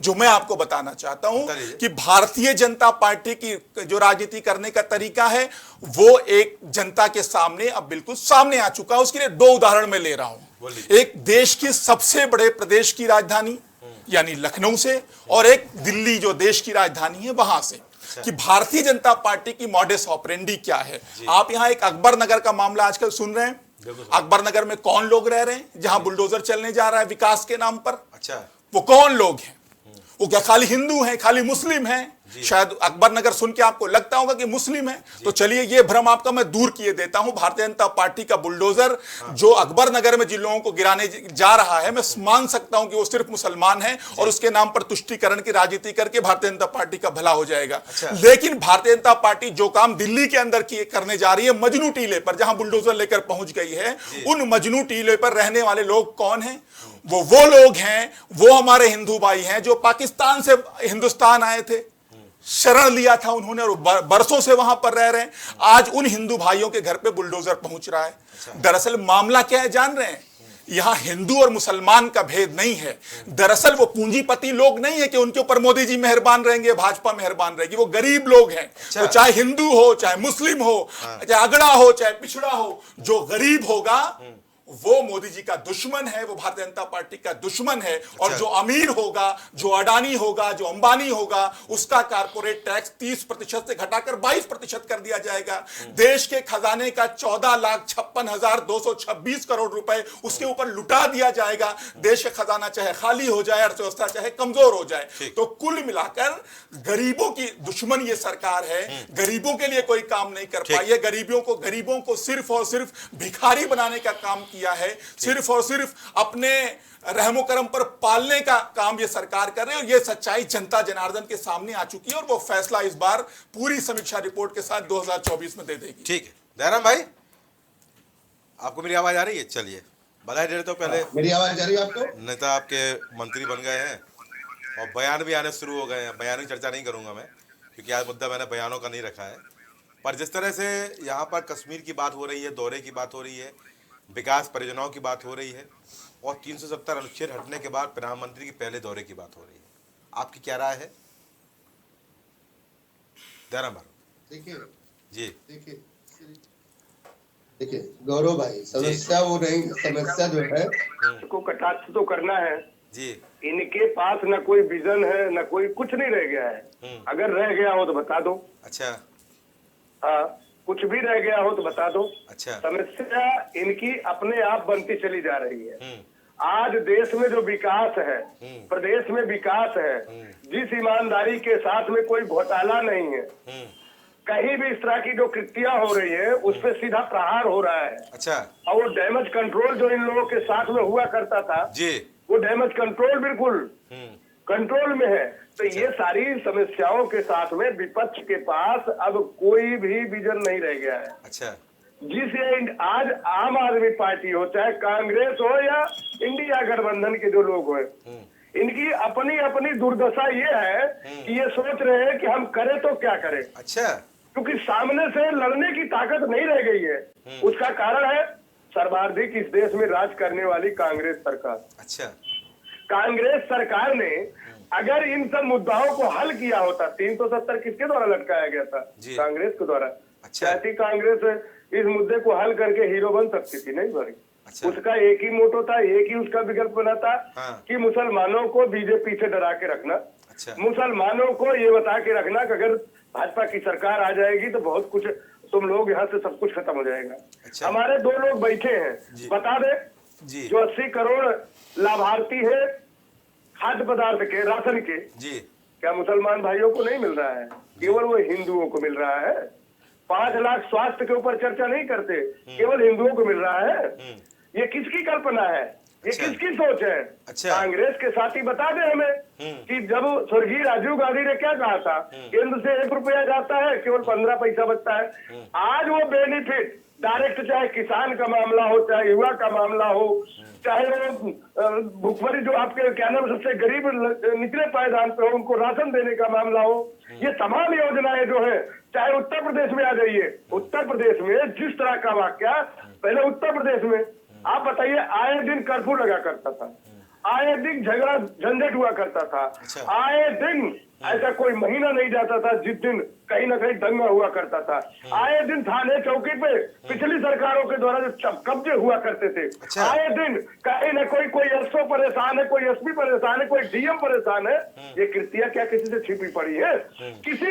जो मैं आपको बताना चाहता हूं कि भारतीय जनता पार्टी की जो राजनीति करने का तरीका है वो एक जनता के सामने अब बिल्कुल सामने आ चुका है। उसके लिए दो उदाहरण मैं ले रहा हूं, एक देश की सबसे बड़े प्रदेश की राजधानी यानी लखनऊ से, और एक दिल्ली जो देश की राजधानी है वहां से, कि भारतीय जनता पार्टी की मॉडस ऑपरेंडी क्या है। आप यहां एक अकबर नगर का मामला आजकल सुन रहे हैं। अकबर नगर में कौन लोग रह रहे हैं जहां बुलडोजर चलने जा रहा है विकास के नाम पर? अच्छा, वो कौन लोग हैं? वो क्या खाली हिंदू हैं, खाली मुस्लिम हैं? शायद अकबर नगर सुन के आपको लगता होगा कि मुस्लिम है, तो चलिए ये भ्रम आपका मैं दूर किए देता हूं। भारतीय जनता पार्टी का बुलडोजर जो अकबर नगर में जिन लोगों को गिराने जा रहा है, मैं मान सकता हूं कि वो सिर्फ मुसलमान है और उसके नाम पर तुष्टीकरण की राजनीति करके भारतीय जनता पार्टी का भला हो जाएगा। लेकिन भारतीय जनता पार्टी जो काम दिल्ली के अंदर करने जा रही है, मजनू टीले पर जहां बुलडोजर लेकर पहुंच गई है, उन मजनू टीले पर रहने वाले लोग कौन हैं? वो लोग हैं, वो हमारे हिंदू भाई हैं जो पाकिस्तान से हिंदुस्तान आए थे, शरण लिया था उन्होंने और बरसों से वहां पर रह रहे हैं। आज उन हिंदू भाइयों के घर पे बुलडोजर पहुंच रहा है। दरअसल मामला क्या है जान रहे हैं? यहां हिंदू और मुसलमान का भेद नहीं है। दरअसल वो पूंजीपति लोग नहीं है कि उनके ऊपर मोदी जी मेहरबान रहेंगे, भाजपा मेहरबान रहेगी। वो गरीब लोग हैं। तो चाहे हिंदू हो, चाहे मुस्लिम हो, चाहे अगड़ा हो, चाहे पिछड़ा हो, जो गरीब होगा वो मोदी जी का दुश्मन है, वो भारतीय जनता पार्टी का दुश्मन है। और जो अमीर होगा, जो अडानी होगा, जो अंबानी होगा, उसका कारपोरेट टैक्स 30% से घटाकर 22% कर दिया जाएगा। देश के खजाने का 14,56,226 करोड़ रुपए उसके ऊपर लुटा दिया जाएगा। देश का खजाना चाहे खाली हो जाए, अर्थव्यवस्था चाहे कमजोर हो जाए। तो कुल मिलाकर गरीबों की दुश्मन ये सरकार है। गरीबों के लिए कोई काम नहीं कर पाई है। गरीबों को सिर्फ और सिर्फ भिखारी बनाने का काम किया है, सिर्फ और सिर्फ अपने रहमो करम पर पालने का काम ये सरकार कर रही है। और ये सच्चाई जनता जनार्दन के सामने आ चुकी है और वो फैसला इस बार पूरी समीक्षा रिपोर्ट के साथ 2024 में दे देगी। ठीक है दयाराम भाई, आपको मेरी आवाज आ रही है? चलिए बधाई दे देता हूं पहले। मेरी आवाज आ रही है आपको? नेता आपके मंत्री बन गए हैं और बयान भी आने शुरू हो गए हैं। बयान की चर्चा नहीं करूंगा मैं, क्योंकि आज मुद्दा मैंने बयानों का नहीं रखा है। पर जिस तरह से यहाँ पर कश्मीर की बात हो रही है, दौरे की बात हो रही है, विकास परियोजनाओं की बात हो रही है और 370 अनुच्छेद हटने के बाद प्रधानमंत्री की पहले दौरे की बात हो रही है, आपकी क्या राय है दयाराम भाई? देखिए जी देखिए गौरव भाई, समस्या वो नहीं, समस्या जो है को कटाक्ष तो करना है जी। इनके पास न कोई विजन है, न कोई कुछ नहीं रह गया है। अगर रह गया हो तो बता दो। अच्छा, हाँ, कुछ भी रह गया हो तो बता दो। अच्छा। समस्या इनकी अपने आप बनती चली जा रही है। आज देश में जो विकास है, प्रदेश में विकास है, जिस ईमानदारी के साथ में कोई घोटाला नहीं है, कहीं भी इस तरह की जो कृतियां हो रही है उस पर सीधा प्रहार हो रहा है। अच्छा। और वो डैमेज कंट्रोल जो इन लोगों के साथ में हुआ करता था जी, वो डैमेज कंट्रोल बिल्कुल कंट्रोल में है। तो ये सारी समस्याओं के साथ में विपक्ष के पास अब कोई भी विजन नहीं रह गया है। अच्छा। जिसे आज आम आदमी पार्टी हो, चाहे कांग्रेस हो या इंडिया गठबंधन के जो लोग हो, इनकी अपनी अपनी दुर्दशा ये है कि ये सोच रहे हैं कि हम करें तो क्या करें। अच्छा। क्योंकि सामने से लड़ने की ताकत नहीं रह गई है। उसका कारण है सर्वाधिक इस देश में राज करने वाली कांग्रेस सरकार। अच्छा। कांग्रेस सरकार ने अगर इन सब मुद्दाओं को हल किया होता, 370 किसके द्वारा लटकाया गया था? कांग्रेस के द्वारा। अच्छा। चाहती कांग्रेस इस मुद्दे को हल करके हीरो बन सकती थी, नहीं बनी। अच्छा। उसका एक ही मोटो था, एक ही उसका विकल्प बना था कि मुसलमानों को बीजेपी से डरा के रखना। अच्छा। मुसलमानों को ये बता के रखना कि अगर भाजपा की सरकार आ जाएगी तो बहुत कुछ तुम लोग यहाँ से सब कुछ खत्म हो जाएगा। अच्छा। हमारे 2 लोग बैठे हैं, बता दे जी। जो 80 करोड़ लाभार्थी है खाद्य पदार्थ के, राशन के, जी, क्या मुसलमान भाइयों को नहीं मिल रहा है? केवल वो हिंदुओं को मिल रहा है। 5 लाख स्वास्थ्य के ऊपर चर्चा नहीं करते, केवल हिंदुओं को मिल रहा है। ये किसकी कल्पना है, ये अच्छा। किसकी सोच है? अच्छा। कांग्रेस के साथी बता दे हमें कि जब स्वर्गीय राजीव गांधी ने क्या कहा था, केंद्र से 1 रुपया जाता है, केवल 15 पैसा बचता है। आज वो बेनिफिट डायरेक्ट, चाहे किसान का मामला हो, चाहे युवा का मामला हो, चाहे वो भुखमरी जो आपके क्या नाम सबसे गरीब निचले पायदान पे हो उनको राशन देने का मामला हो, ये तमाम योजनाएं जो है, चाहे उत्तर प्रदेश में आ जाइए, उत्तर प्रदेश में जिस तरह का वाक्य पहले उत्तर प्रदेश में आप बताइए, आए दिन कर्फ्यू लगा करता था, आए दिन झगड़ा झंझट हुआ करता था, अच्छा। आए दिन ऐसा कोई महीना नहीं जाता था जिस दिन कहीं ना कहीं दंगा हुआ करता था, आए दिन थाने चौकी पे पिछली सरकारों के द्वारा जो कब्जे हुआ करते थे, अच्छा। आए दिन कहीं ना कोई एसओ परेशान है, कोई एसपी परेशान है, कोई डीएम परेशान है। ये कृतियां क्या किसी से छिपी पड़ी है? किसी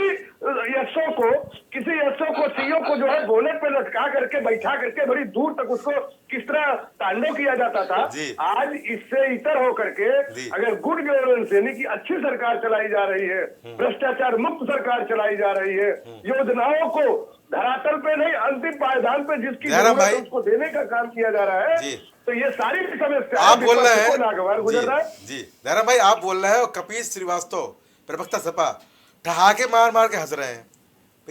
एसओ को सीओ को जो है बोनेट पे लटका करके बैठा करके बड़ी दूर तक उसको किस तरह तांडव किया जाता था, जी। आज इससे इतर होकर के जी। अगर गुड गवर्नेंस यानी कि अच्छी सरकार चलाई जा रही है, भ्रष्टाचार मुक्त सरकार चलाई जा रही है, योजनाओं को धरातल पे नहीं अंतिम पायदान पे जिसकी जयराम जरूरत है भाई। उसको देने का काम किया जा रहा है। जी। तो ये सारी समस्या आप बोल रहे हैं नागवार गुजर रहा है। जी जयराम भाई, आप बोल रहे हैं और कपिल श्रीवास्तव प्रवक्ता सपा ठहाके मार मार के हंस रहे हैं।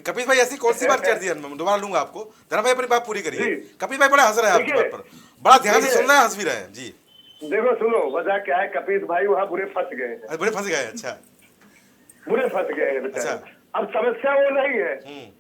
कपिल भाई ऐसी कौन सी बात कर दी है? मैं दोबारा लूंगा आपको। जयराम भाई अपनी बात पूरी करिए। जी। कपिल भाई बड़े हंस रहे हैं आपकी देखिए, बात पर, बड़ा ध्यान से देखिए। सुन रहे हैं, हंस भी रहे हैं। जी देखो सुनो, वजह क्या है, कपिल भाई वहाँ बुरे फंस गए हैं, अरे बड़े फंस गए। अच्छा बुरे फंस गए हैं बेचारे। अच्छा। अब समस्या वो नहीं है,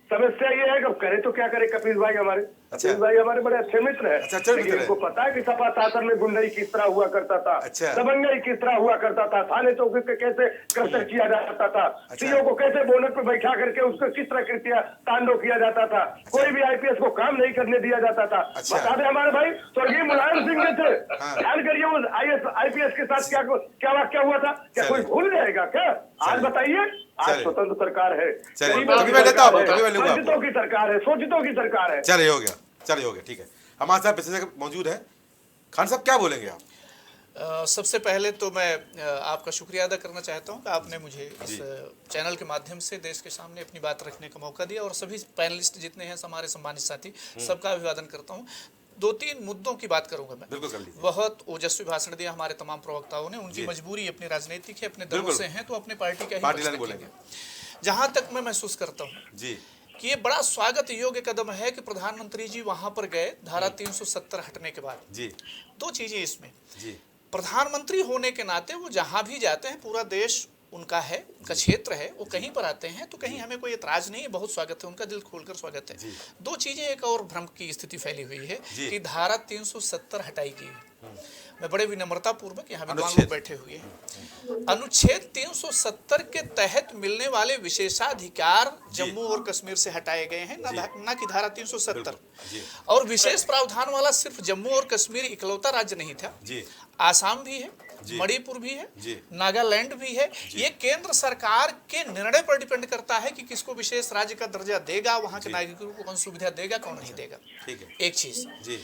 समस्या ये है कि अब करे तो क्या करे कपिल भाई हमारे। अच्छा। कपिल भाई हमारे बड़े अच्छे मित्र हैं, अच्छा, अच्छे मित्र लेकिन हैं। इनको पता है कि सपा शासन में गुंडई किस तरह हुआ करता था, अच्छा। दबंगई किस तरह हुआ करता था, थाने चौकी पे कैसे क्रस्टर किया जाता था, अच्छा। सीओ को कैसे बोनट पे बैठा करके उसको किस तरह कृत्या तांडव किया जाता था, कोई भी आईपीएस को काम नहीं करने दिया जाता था। अच्छा। बता दे हमारे भाई स्वर्गीय मुलायम सिंह थे, हाँ। ख्याल करिए उस आईपीएस के साथ क्या वाक्य हुआ था, क्या कोई चलिए। भूल जाएगा क्या? आज चलिए। बताइए, आज चलिए। स्वतंत्र सरकार है, चलिए, गरीबों कभी की मैं लेता हूँ, सरकार है, कभी मैं लूंगा आपको। वंचितों की सरकार है, शोषितों की सरकार है। चलिए हो गया, चलिए हो गया, ठीक है। हमारे साथ विशेषज्ञ मौजूद है। खान साहब क्या बोलेंगे आप? सबसे पहले तो मैं आपका शुक्रिया अदा करना चाहता हूं कि आपने मुझे इस चैनल के माध्यम से देश के सामने अपनी बात रखने का मौका दिया, और सभी पैनलिस्ट जितने हैं हमारे सम्मानित साथी सबका अभिवादन करता हूं। 2-3 मुद्दों की बात करूंगा मैं। बिल्कुल कर लीजिए। बहुत ओजस्वी भाषण दिया हमारे तमाम प्रवक्ताओं ने, उनकी जी। मजबूरी अपनी राजनीतिक है, अपने दलों बिल्कुल। से हैं तो अपने पार्टी का ही पार्टी पक्ष लाइन रखेंगे। बोलेंगे। जहां तक मैं महसूस करता हूं जी कि ये बड़ा स्वागत योग्य कदम है कि प्रधानमंत्री जी वहां पर गए धारा 370 हटने के बाद। जी 2 चीजें इसमें, जी प्रधानमंत्री होने के नाते वो जहां भी जाते हैं, पूरा देश उनका है, उनका क्षेत्र है, वो कहीं पर आते हैं तो कहीं हमें कोई एतराज नहीं है, बहुत स्वागत है उनका, दिल खोलकर स्वागत है। 2 चीजें, एक और भ्रम की स्थिति फैली हुई है कि धारा 370 हटाई गई है। मैं बड़े विनम्रता पूर्वक यहाँ विद्वान लोग बैठे हुए हैं, अनुच्छेद 370 के तहत मिलने वाले विशेषाधिकार जम्मू और कश्मीर से हटाए गए हैं, न कि धारा 370। और विशेष प्रावधान वाला सिर्फ जम्मू और कश्मीर इकलौता राज्य नहीं था, आसाम भी है, मणिपुर भी है, नागालैंड भी है। ये केंद्र सरकार के निर्णय पर डिपेंड करता है कि किसको विशेष राज्य का दर्जा देगा, वहां के नागरिकों को कौन सुविधा देगा, कौन नहीं देगा। ठीक है। एक चीज जी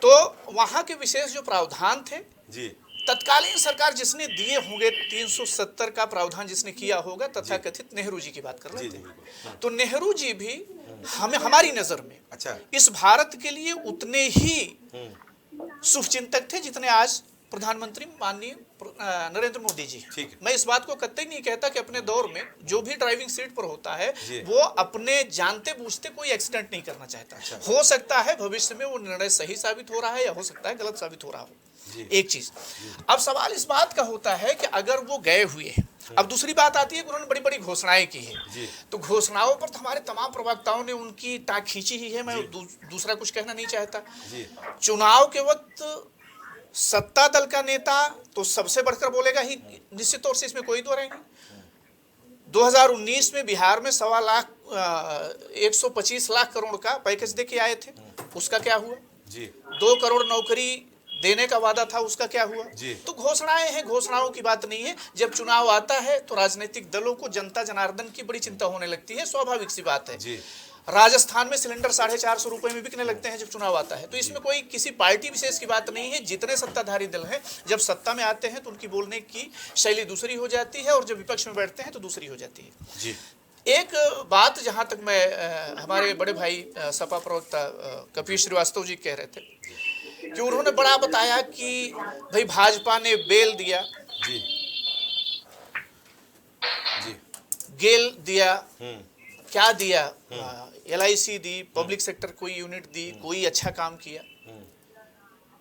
तो वहां के विशेष जो प्रावधान थे, जी तत्कालीन सरकार जिसने दिए होंगे, 370 का प्रावधान जिसने किया होगा, तथाकथित नेहरू जी की बात कर रहे थे, तो नेहरू जी भी हमारी नजर में अच्छा इस भारत के लिए उतने ही शुभचिंतक थे जितने आज प्रधानमंत्री माननीय नरेंद्र मोदी जी। ठीक है। मैं इस बात को कतई नहीं कहता कि अपने दौर में जो भी ड्राइविंग सीट पर होता है वो अपने जानते बूझते कोई एक्सीडेंट नहीं करना चाहता। अच्छा। हो सकता है भविष्य में वो निर्णय सही साबित हो रहा है या हो सकता है गलत साबित हो रहा हो। एक चीज, अब सवाल इस बात का होता है कि अगर वो गए हुए हैं, अब दूसरी बात आती है कि उन्होंने बड़ी बड़ी घोषणाएं की है, तो घोषणाओं पर तो हमारे तमाम प्रवक्ताओं ने उनकी टांग खींची ही है, मैं दूसरा कुछ कहना नहीं चाहता। चुनाव के वक्त सत्ता दल का नेता तो सबसे बढ़कर बोलेगा ही, निश्चित तौर से इसमें कोई दो नहीं। 2019 में बिहार में 125 लाख करोड़ का पैकेज देके आए थे, उसका क्या हुआ? 2 करोड़ नौकरी देने का वादा था, उसका क्या हुआ? तो घोषणाएं हैं, घोषणाओं की बात नहीं है। जब चुनाव आता है तो राजनीतिक दलों को जनता जनार्दन की बड़ी चिंता होने लगती है, स्वाभाविक सी बात है। राजस्थान में सिलेंडर 450 रुपए में बिकने लगते हैं जब चुनाव आता है। तो इसमें कोई किसी पार्टी विशेष की बात नहीं है, जितने सत्ताधारी दल हैं जब सत्ता में आते हैं तो उनकी बोलने की शैली दूसरी हो जाती है, और जब विपक्ष में बैठते हैं तो दूसरी हो जाती है। एक बात जहां तक मैं हमारे बड़े भाई सपा प्रवक्ता कपिल श्रीवास्तव जी कह रहे थे कि उन्होंने बड़ा बताया कि भाई भाजपा ने बेल दिया, जी जी गेल दिया, क्या दिया, LIC दी, पब्लिक सेक्टर कोई यूनिट दी, कोई अच्छा काम किया।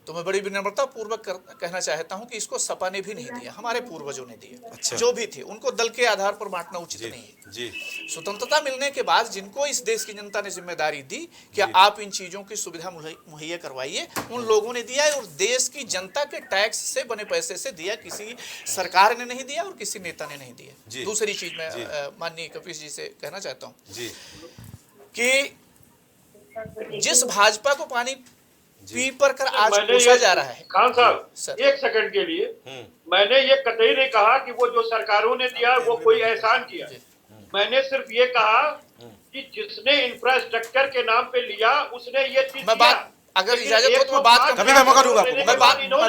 तो मैं बड़ी विनम्रता पूर्वक कहना चाहता हूं कि इसको सपा ने भी नहीं दिया, हमारे पूर्वजों ने दिया। अच्छा। जो भी थे उनको दल के आधार पर बांटना उचित नहीं है। जी स्वतंत्रता मिलने के बाद जिनको इस देश की जनता ने जिम्मेदारी दी कि आप इन चीजों की सुविधा मुहैया करवाइए, उन लोगों ने दिया है और देश की जनता के टैक्स से बने पैसे से दिया, किसी सरकार ने नहीं दिया और किसी नेता ने नहीं दिया। दूसरी चीज मैं माननीय कपिल जी से कहना चाहता हूं जी कि जिस भाजपा को पानी पी पर कर आज पूछा जा रहा है। खान साहब सर। एक सेकंड के लिए मैंने ये कतई नहीं कहा कि वो जो सरकारों ने दिया वो कोई एहसान किया। मैंने सिर्फ ये कहा कि जिसने इंफ्रास्ट्रक्चर के नाम पे लिया उसने ये चीज मैं बात अगर इजाजत हो तो मैं बात कभी मैं मौका दूंगा आपको। मैं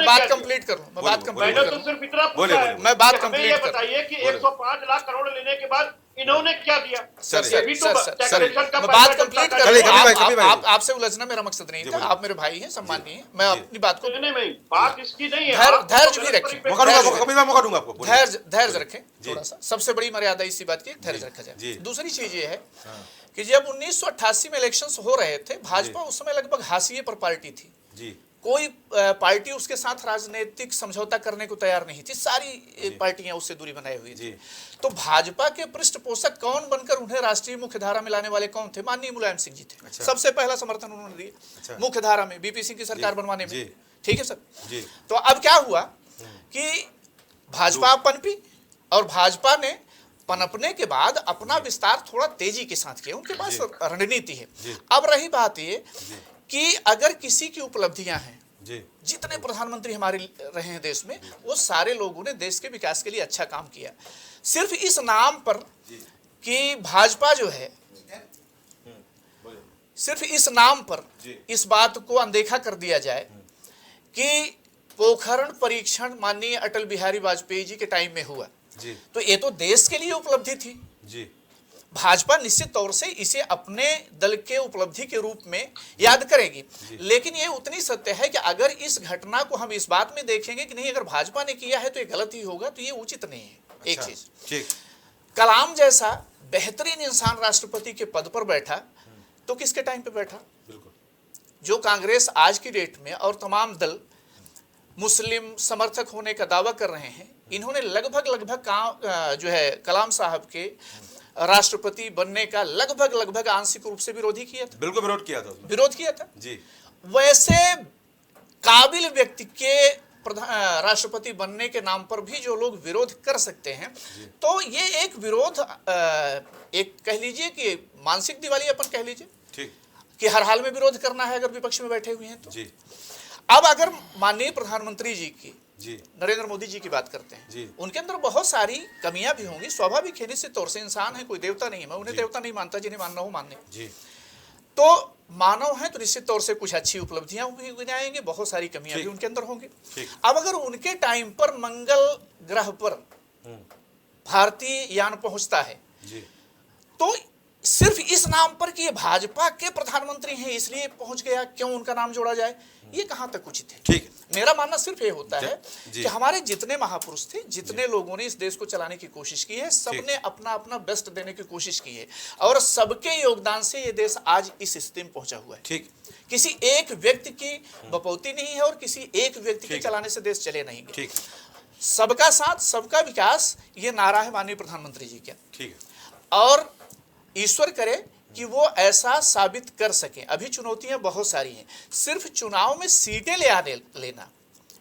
बात कंप्लीट करूं, मैं बात कंप्लीट मैंने तो करूं। सिर्फ इतना बोले, पूछा है। बोले। मैं बात कि हमें कंप्लीट ये करूं। बताइए कि 105 लाख करोड़ लेने के बाद इन्होंने क्या दिया? सर ये भी तो सर taxation का मैं बात पैसा कंप्लीट कटता कर चलिए, रहा कभी भाई, हूं। कभी भाई। आपसे उलझना मेरा मकसद नहीं था, आप मेरे भाई हैं, सम्मानीय हैं। मैं अपनी बात को नहीं नहीं बात इसकी नहीं है। धैर्य भी रखें। मौका दूंगा, कभी मैं मौका दूंगा आपको। बोलिए। धैर्य रखें थोड़ा सा। सबसे बड़ी मर्यादा इसी बात की धैर्य रखा जी। जाए। दूसरी चीज ये है कि जब 1988 में इलेक्शंस हो रहे थे, भाजपा उस समय लगभग हाशिए पर पार्टी थी। जी कोई पार्टी उसके साथ राजनीतिक समझौता करने को तैयार नहीं थी, सारी पार्टियां उससे दूरी बनाए हुई थी। तो भाजपा के पृष्ठपोषक कौन बनकर उन्हें राष्ट्रीय मुख्यधारा में लाने वाले कौन थे? माननीय मुलायम सिंह जी थे। अच्छा। सबसे पहला समर्थन उन्होंने दिया मुख्यधारा में, बीपी सिंह की सरकार बनवाने में। ठीक है सर। जी तो अब क्या हुआ कि भाजपा पनपी और भाजपा ने पनपने के बाद अपना विस्तार थोड़ा तेजी के साथ किया। उनके पास रणनीति है। अब रही बात ये कि अगर किसी की उपलब्धियां हैं, जितने प्रधानमंत्री हमारे रहे हैं देश में, वो सारे लोगों ने देश के विकास के लिए अच्छा काम किया। सिर्फ इस नाम पर कि भाजपा जो है, सिर्फ इस नाम पर इस बात को अनदेखा कर दिया जाए कि पोखरण परीक्षण माननीय अटल बिहारी वाजपेयी जी के टाइम में हुआ, तो ये तो देश के लिए उपलब्धि थी। भाजपा निश्चित तौर से इसे अपने दल के उपलब्धि के रूप में याद करेगी, लेकिन ये उतनी सत्य है कि अगर इस घटना को हम इस बात में देखेंगे कि नहीं, अगर भाजपा ने किया है तो ये गलत ही होगा, तो ये उचित नहीं है। एक चीज, कलाम जैसा बेहतरीन इंसान राष्ट्रपति के पद पर बैठा तो किसके टाइम पे बैठा? जो कांग्रेस आज की डेट में और तमाम दल मुस्लिम समर्थक होने का दावा कर रहे हैं, इन्होंने लगभग जो है कलाम साहब के राष्ट्रपति बनने का लगभग आंशिक रूप से विरोध किया था। बिल्कुल विरोध किया था जी। वैसे काबिल व्यक्ति के राष्ट्रपति बनने के नाम पर भी जो लोग विरोध कर सकते हैं, तो ये एक विरोध, एक कह लीजिए कि मानसिक दिवालियापन कह लीजिए, ठीक, कि हर हाल में विरोध करना है अगर विपक्ष में बैठे हुए हैं तो। अब अगर माननीय प्रधानमंत्री जी की, नरेंद्र मोदी जी की बात करते हैं, उनके अंदर बहुत सारी कमियां भी होंगी, स्वाभाविक है, निश्चित तौर से इंसान है, कोई देवता नहीं है। मैं उन्हें देवता नहीं मानता, जिन्हें मानना हो मानने। तो मानव है तो निश्चित तौर से कुछ अच्छी उपलब्धियां भी गिनाएंगे, बहुत सारी कमियां भी उनके अंदर होंगी। अब अगर उनके टाइम पर मंगल ग्रह पर भारतीय यान पहुंचता है, तो सिर्फ इस नाम पर कि ये भाजपा के प्रधानमंत्री हैं इसलिए पहुंच गया, क्यों उनका नाम जोड़ा जाए? ये कहां तक उचित है? ठीक, मेरा मानना सिर्फ ये होता है कि हमारे जितने महापुरुष थे, जितने लोगों ने इस देश को चलाने की कोशिश की है, सबने अपना अपना बेस्ट देने की कोशिश की है और सबके योगदान से ये देश आज इस स्थिति में पहुंचा हुआ है। ठीक, किसी एक व्यक्ति की बपौती नहीं है और किसी एक व्यक्ति के चलाने से देश चले नहीं। ठीक, सबका साथ सबका विकास, ये नारा है माननीय प्रधानमंत्री जी का। ठीक, और ईश्वर करे कि वो ऐसा साबित कर सके। अभी चुनौतियां बहुत सारी हैं, सिर्फ चुनाव में सीटें लेना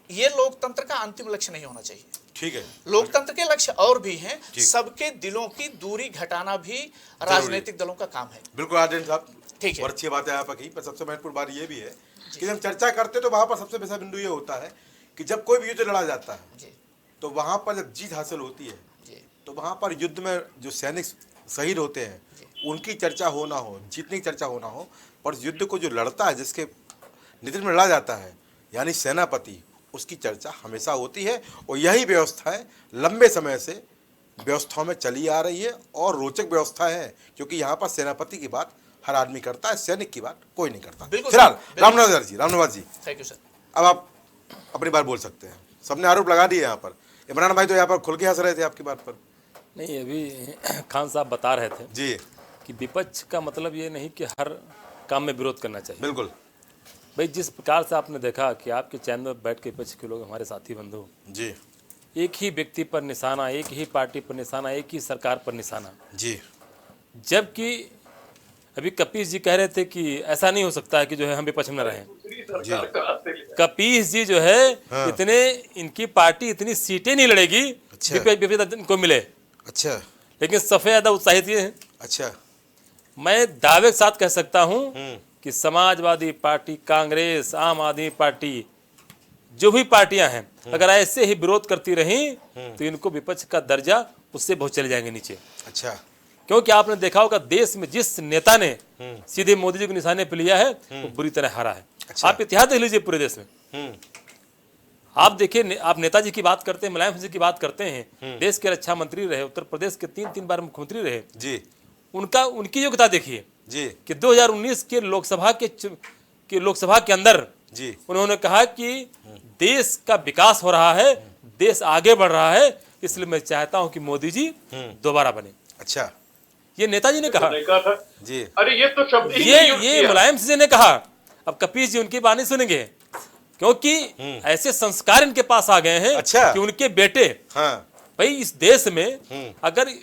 ये लोकतंत्र का अंतिम लक्ष्य नहीं होना चाहिए। ठीक है, लोकतंत्र के लक्ष्य और भी हैं, सबके दिलों की दूरी घटाना भी राजनीतिक दलों का काम है। बिल्कुल आदिल साहब, ठीक है, और अच्छी बात है आप की। पर सबसे महत्वपूर्ण बात ये भी है कि जब चर्चा करते तो वहां पर सबसे पहला बिंदु ये होता है कि जब कोई भी युद्ध लड़ा जाता है तो वहां पर जब जीत हासिल होती है तो वहां पर युद्ध में जो सैनिक शहीद होते हैं उनकी चर्चा हो ना हो, जीतने की चर्चा हो ना हो, पर युद्ध को जो लड़ता है, जिसके नेतृत्व में लड़ा जाता है, यानी सेनापति, उसकी चर्चा हमेशा होती है। और यही व्यवस्था है लंबे समय से व्यवस्थाओं में चली आ रही है और रोचक व्यवस्था है, क्योंकि यहाँ पर सेनापति की बात हर आदमी करता है, सैनिक की बात कोई नहीं करता। बिल्कुल, फिलहाल बिल्कुल। रामनिवास जी थैंक यू सर। अब आप अपनी बात बोल सकते हैं। सबने आरोप लगा दिए यहाँ पर, इमरान भाई तो यहाँ पर खुल के हंस रहे थे आपकी बात पर। नहीं, अभी खान साहब बता रहे थे जी कि विपक्ष का मतलब ये नहीं कि हर काम में विरोध करना चाहिए। बिल्कुल। भाई, जिस प्रकार से आपने देखा कि आपके चैनल में बैठ के विपक्ष के लोग, हमारे साथी बंधु, जी एक ही व्यक्ति पर निशाना, एक ही पार्टी पर निशाना, एक ही सरकार पर निशाना, जी जबकि अभी कपीस जी कह रहे थे कि ऐसा नहीं हो सकता है कि जो है हम विपक्ष में न रहें। कपीस जी जो है हाँ। इतने, इनकी पार्टी इतनी सीटें नहीं लड़ेगी अच्छा। विपक्ष को मिले, अच्छा लेकिन सफेद ज्यादा उत्साहित ये हैं। अच्छा। मैं दावे के साथ कह सकता हूं कि समाजवादी पार्टी, कांग्रेस, आम आदमी पार्टी, जो भी पार्टियां हैं, अगर ऐसे ही विरोध करती रहीं तो इनको विपक्ष का दर्जा उससे बहुत चले जाएंगे नीचे। अच्छा। क्योंकि आपने देखा होगा देश में जिस नेता ने सीधे मोदी जी को निशाने पर लिया है वो बुरी तरह हारा है। अच्छा। आप इतिहास देख लीजिए पूरे देश में। आप देखिए, आप नेताजी की बात करते हैं, मुलायम सिंह जी की बात करते हैं, देश के रक्षा मंत्री रहे, उत्तर प्रदेश के 3 बार मुख्यमंत्री रहे। जी उनकी योग्यता देखिए जी कि 2019 के लोकसभा के अंदर जी उन्होंने कहा कि देश का विकास हो रहा है, देश आगे बढ़ रहा है, इसलिए मैं चाहता हूं कि मोदी जी दोबारा बने। अच्छा। ये नेताजी ने कहा। नहीं कहा था। जी अरे ये तो शब्द ही नहीं यूज ये किया। मुलायम सिंह जी ने कहा। अब कपीस जी उनकी बात नहीं सुनेंगे, क्योंकि ऐसे संस्कार इनके पास आ गए हैं। अच्छा। कि उनके बेटे, हाँ भाई इस देश में अगर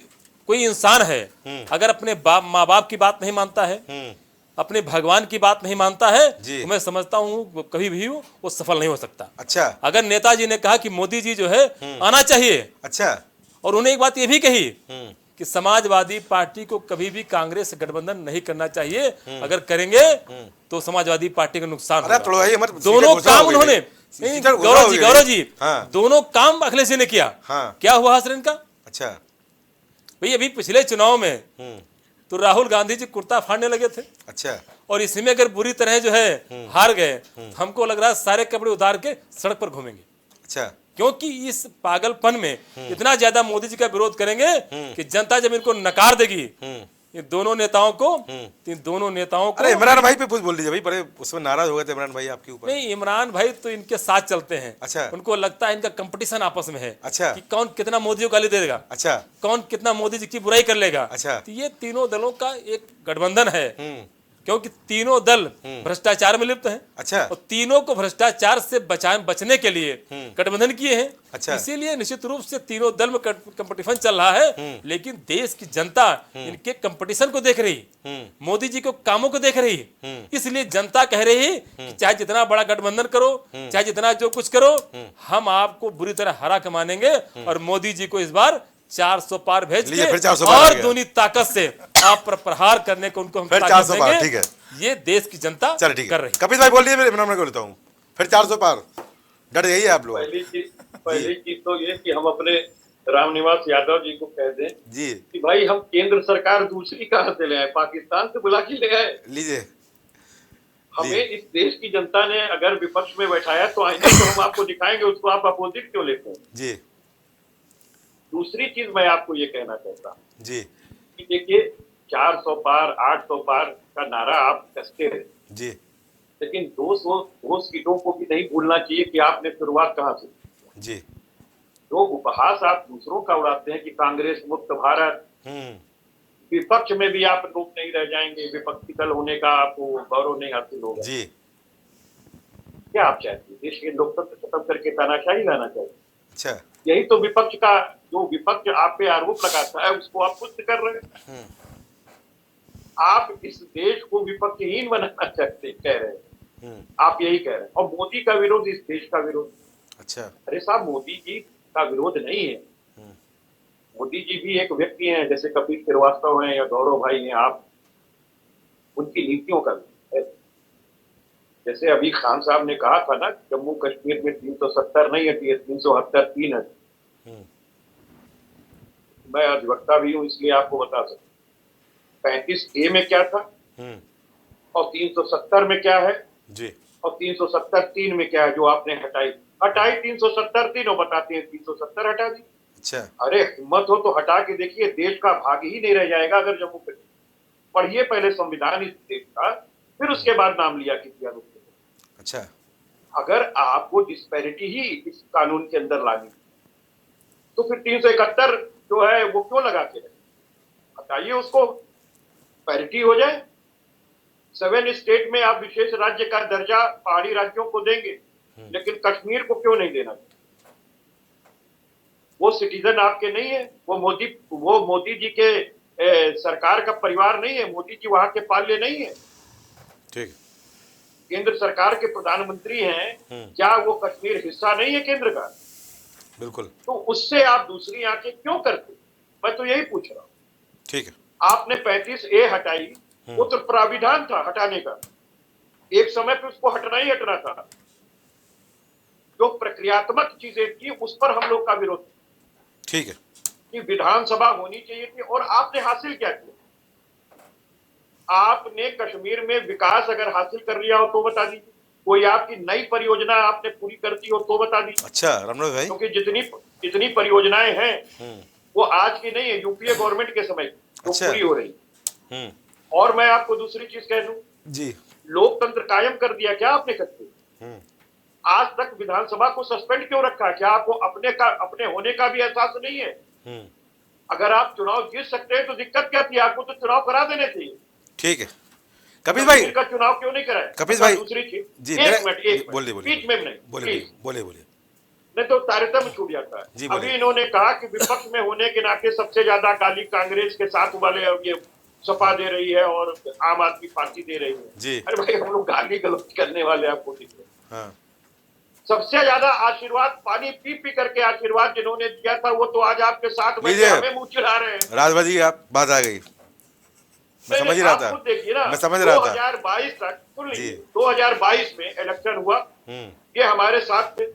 कोई इंसान है, अगर अपने माँ बाप की बात नहीं मानता है, अपने भगवान की बात नहीं मानता है, जी। तो मैं समझता हूँ कभी भी वो सफल नहीं हो सकता। अच्छा। अगर नेताजी ने कहा कि मोदी जी जो है आना चाहिए, अच्छा। और उन्हें एक बात ये भी कही कि समाजवादी पार्टी को कभी भी कांग्रेस से गठबंधन नहीं करना चाहिए, अगर करेंगे तो समाजवादी पार्टी का नुकसान अरे होगा। थोड़ा भाई हमारे दोनों काम उन्होंने, गौरव जी हाँ। दोनों काम अखिलेश जी ने किया। हाँ। क्या हुआ हसरन का? अच्छा। भाई अभी पिछले चुनाव में तो राहुल गांधी जी कुर्ता फाड़ने लगे थे, अच्छा। और इसमें अगर बुरी तरह जो है हार गए, हमको लग रहा है सारे कपड़े उतार के सड़क पर घूमेंगे। अच्छा। क्योंकि इस पागलपन में इतना ज्यादा मोदी जी का विरोध करेंगे कि जनता जब इनको नकार देगी, ये दोनों नेताओं को, अरे इमरान भाई पे कुछ बोल दीजिए भाई, बड़े उसमें नाराज हो गए थे इमरान भाई आपके ऊपर। नहीं, इमरान भाई तो इनके साथ चलते हैं। अच्छा। उनको लगता है इनका कंपटीशन आपस में है। अच्छा। कि कौन कितना मोदी को गाली देगा, अच्छा। कौन कितना मोदी जी की बुराई कर लेगा। अच्छा। तो ये तीनों दलों का एक गठबंधन है, क्योंकि तीनों दल भ्रष्टाचार में लिप्त हैं। अच्छा। और तीनों को भ्रष्टाचार से बचने के लिए गठबंधन किए हैं। अच्छा। इसीलिए निश्चित रूप से तीनों दल में कंपटीशन चल रहा है, लेकिन देश की जनता इनके कंपटीशन को देख रही, मोदी जी को कामों को देख रही। इसलिए जनता कह रही कि चाहे जितना बड़ा गठबंधन करो, चाहे जितना जो कुछ करो, हम आपको बुरी तरह हरा के मानेंगे, और मोदी जी को इस बार 400 पार भेज लीजिए, के फिर 400 पार आ और गया। दूनी ताकत से आप पर प्रहार करने को उनको हम फिर ताकत 400 पार, देंगे। ठीक है। ये देश की जनता चल ठीक कर है। रही है। कपिल भाई बोल दिए, इमरान भाई को लेता हूँ। फिर 400 पार, डर गई है आप लोग। पहली चीज तो ये कि हम अपने रामनिवास यादव जी को कह दें जी कि भाई हम केंद्र सरकार दूसरी कहाँ से ले आए, पाकिस्तान से बुला के ले आए। लीजिए। हमें इस देश की जनता ने अगर विपक्ष में बैठाया तो आएंगे तो हम आपको दिखाएंगे, उसको आप अपोजिट क्यों लेते हैं। जी दूसरी चीज मैं आपको ये कहना चाहता हूँ जी कि देखिए 400 पार 800 पार का नारा आप कसते रहे, जी लेकिन 200 सीटों को भी नहीं भूलना चाहिए कि आपने शुरुआत कहाँ से की। जी जो उपहास आप दूसरों का उड़ाते हैं कि कांग्रेस मुक्त भारत, विपक्ष में भी आप लोग नहीं रह जाएंगे, विपक्षी दल होने का आपको गौरव नहीं हासिल होगा। जी क्या आप चाहते हैं देश के लोकतंत्र खत्म करके तानाशाही लाना चाहिए? अच्छा। यही तो विपक्ष का, जो विपक्ष आप पे आरोप लगाता है उसको आप पुष्ट कर रहे हैं। आप इस देश को विपक्षहीन बनाना चाहते कह रहे हैं, आप यही कह रहे हैं। और मोदी का विरोध इस देश का विरोध। अच्छा। अरे साहब, मोदी जी का विरोध नहीं है। मोदी जी भी एक व्यक्ति हैं, जैसे कपिल श्रीवास्तव हैं या गौरव भाई हैं, आप उनकी नीतियों का है। जैसे अभी खान साहब ने कहा था ना, जम्मू कश्मीर में 370 नहीं हटी है, 373 है। मैं अधिवक्ता भी हूं इसलिए आपको बता सकता हूं 35A में क्या था और 370 में क्या है जी और 370(3) में क्या है जो आपने हटाई 370(3) और बताते हैं 370 हटा दी। अच्छा। अरे हिम्मत हो तो हटा के देखिए, देश का भाग ही नहीं रह जाएगा अगर जम्मू कश्मीर। पढ़िए पहले संविधान इस देश का, फिर उसके बाद नाम लिया किसी आरोप पे। अच्छा। अगर आपको डिस्पैरिटी ही इस कानून के अंदर लानी तो फिर 371 जो है वो क्यों लगा के रहे? हटाइए उसको, पैरिटी हो जाए। 7 स्टेट में आप विशेष राज्य का दर्जा पहाड़ी राज्यों को देंगे, लेकिन कश्मीर को क्यों नहीं देना? वो सिटीजन आपके नहीं है, वो मोदी जी के सरकार का परिवार नहीं है, मोदी जी वहां के पाल्य नहीं है। ठीक। केंद्र सरकार के प्रधानमंत्री हैं, क्या वो कश्मीर हिस्सा नहीं है केंद्र का? बिल्कुल। तो उससे आप दूसरी आंखें क्यों करते? मैं तो यही पूछ रहा हूँ। ठीक है। आपने 35A हटाई, वो तो प्राविधान था हटाने का, एक समय पे उसको हटना ही हटना था। जो प्रक्रियात्मक चीजें थी उस पर हम लोग का विरोध, ठीक है, कि विधानसभा होनी चाहिए थी। और आपने हासिल क्या किया? आपने कश्मीर में विकास अगर हासिल कर लिया हो तो बता दीजिए, कोई आपकी नई परियोजना आपने पूरी कर दी हो तो बता दीजिए। अच्छा रमनोज भाई, क्योंकि जितनी परियोजनाएं हैं वो आज की नहीं है, यूपीए गवर्नमेंट के समय तो अच्छा। पूरी हो रही। और मैं आपको दूसरी चीज कह दूं जी, लोकतंत्र कायम कर दिया क्या आपने कश्मीर? आज तक विधानसभा को सस्पेंड क्यों रखा? क्या आपको अपने होने का भी एहसास नहीं है? अगर आप चुनाव जीत सकते हैं तो दिक्कत क्या थी? आपको तो चुनाव करा देने चाहिए। ठीक है। कपिल भाई का चुनाव क्यों नहीं कराया? कपिल भाई, दूसरी चीज, जी एक मिनट बोलिए बीच में नहीं, बोलिए please। बोलिए बोलिए। नहीं तो तारतम्य छूट जाता जी, है। बोलिए। अभी इन्होंने कहा कि विपक्ष में होने के नाते सबसे ज्यादा गाली कांग्रेस के साथ वाले ये सपा दे रही है और आम आदमी पार्टी दे रही है। जी। अरे भाई हम लोग गाली गलौज करने वाले आपको दिख रहे। हाँ। सबसे ज्यादा आशीर्वाद पानी पी पी करके आशीर्वाद जिन्होंने दिया था वो तो आज आपके साथ में लीजिए। हमें मुंह चिढ़ा रहे हैं। राजभर जी आप बात आ गई, मैं समझ ही रहा था। आप खुद देखिए ना, मैं समझ रहा था। 2022 तक सुन जी। लीजिए, 2022 में इलेक्शन हुआ, ये हमारे साथ थे,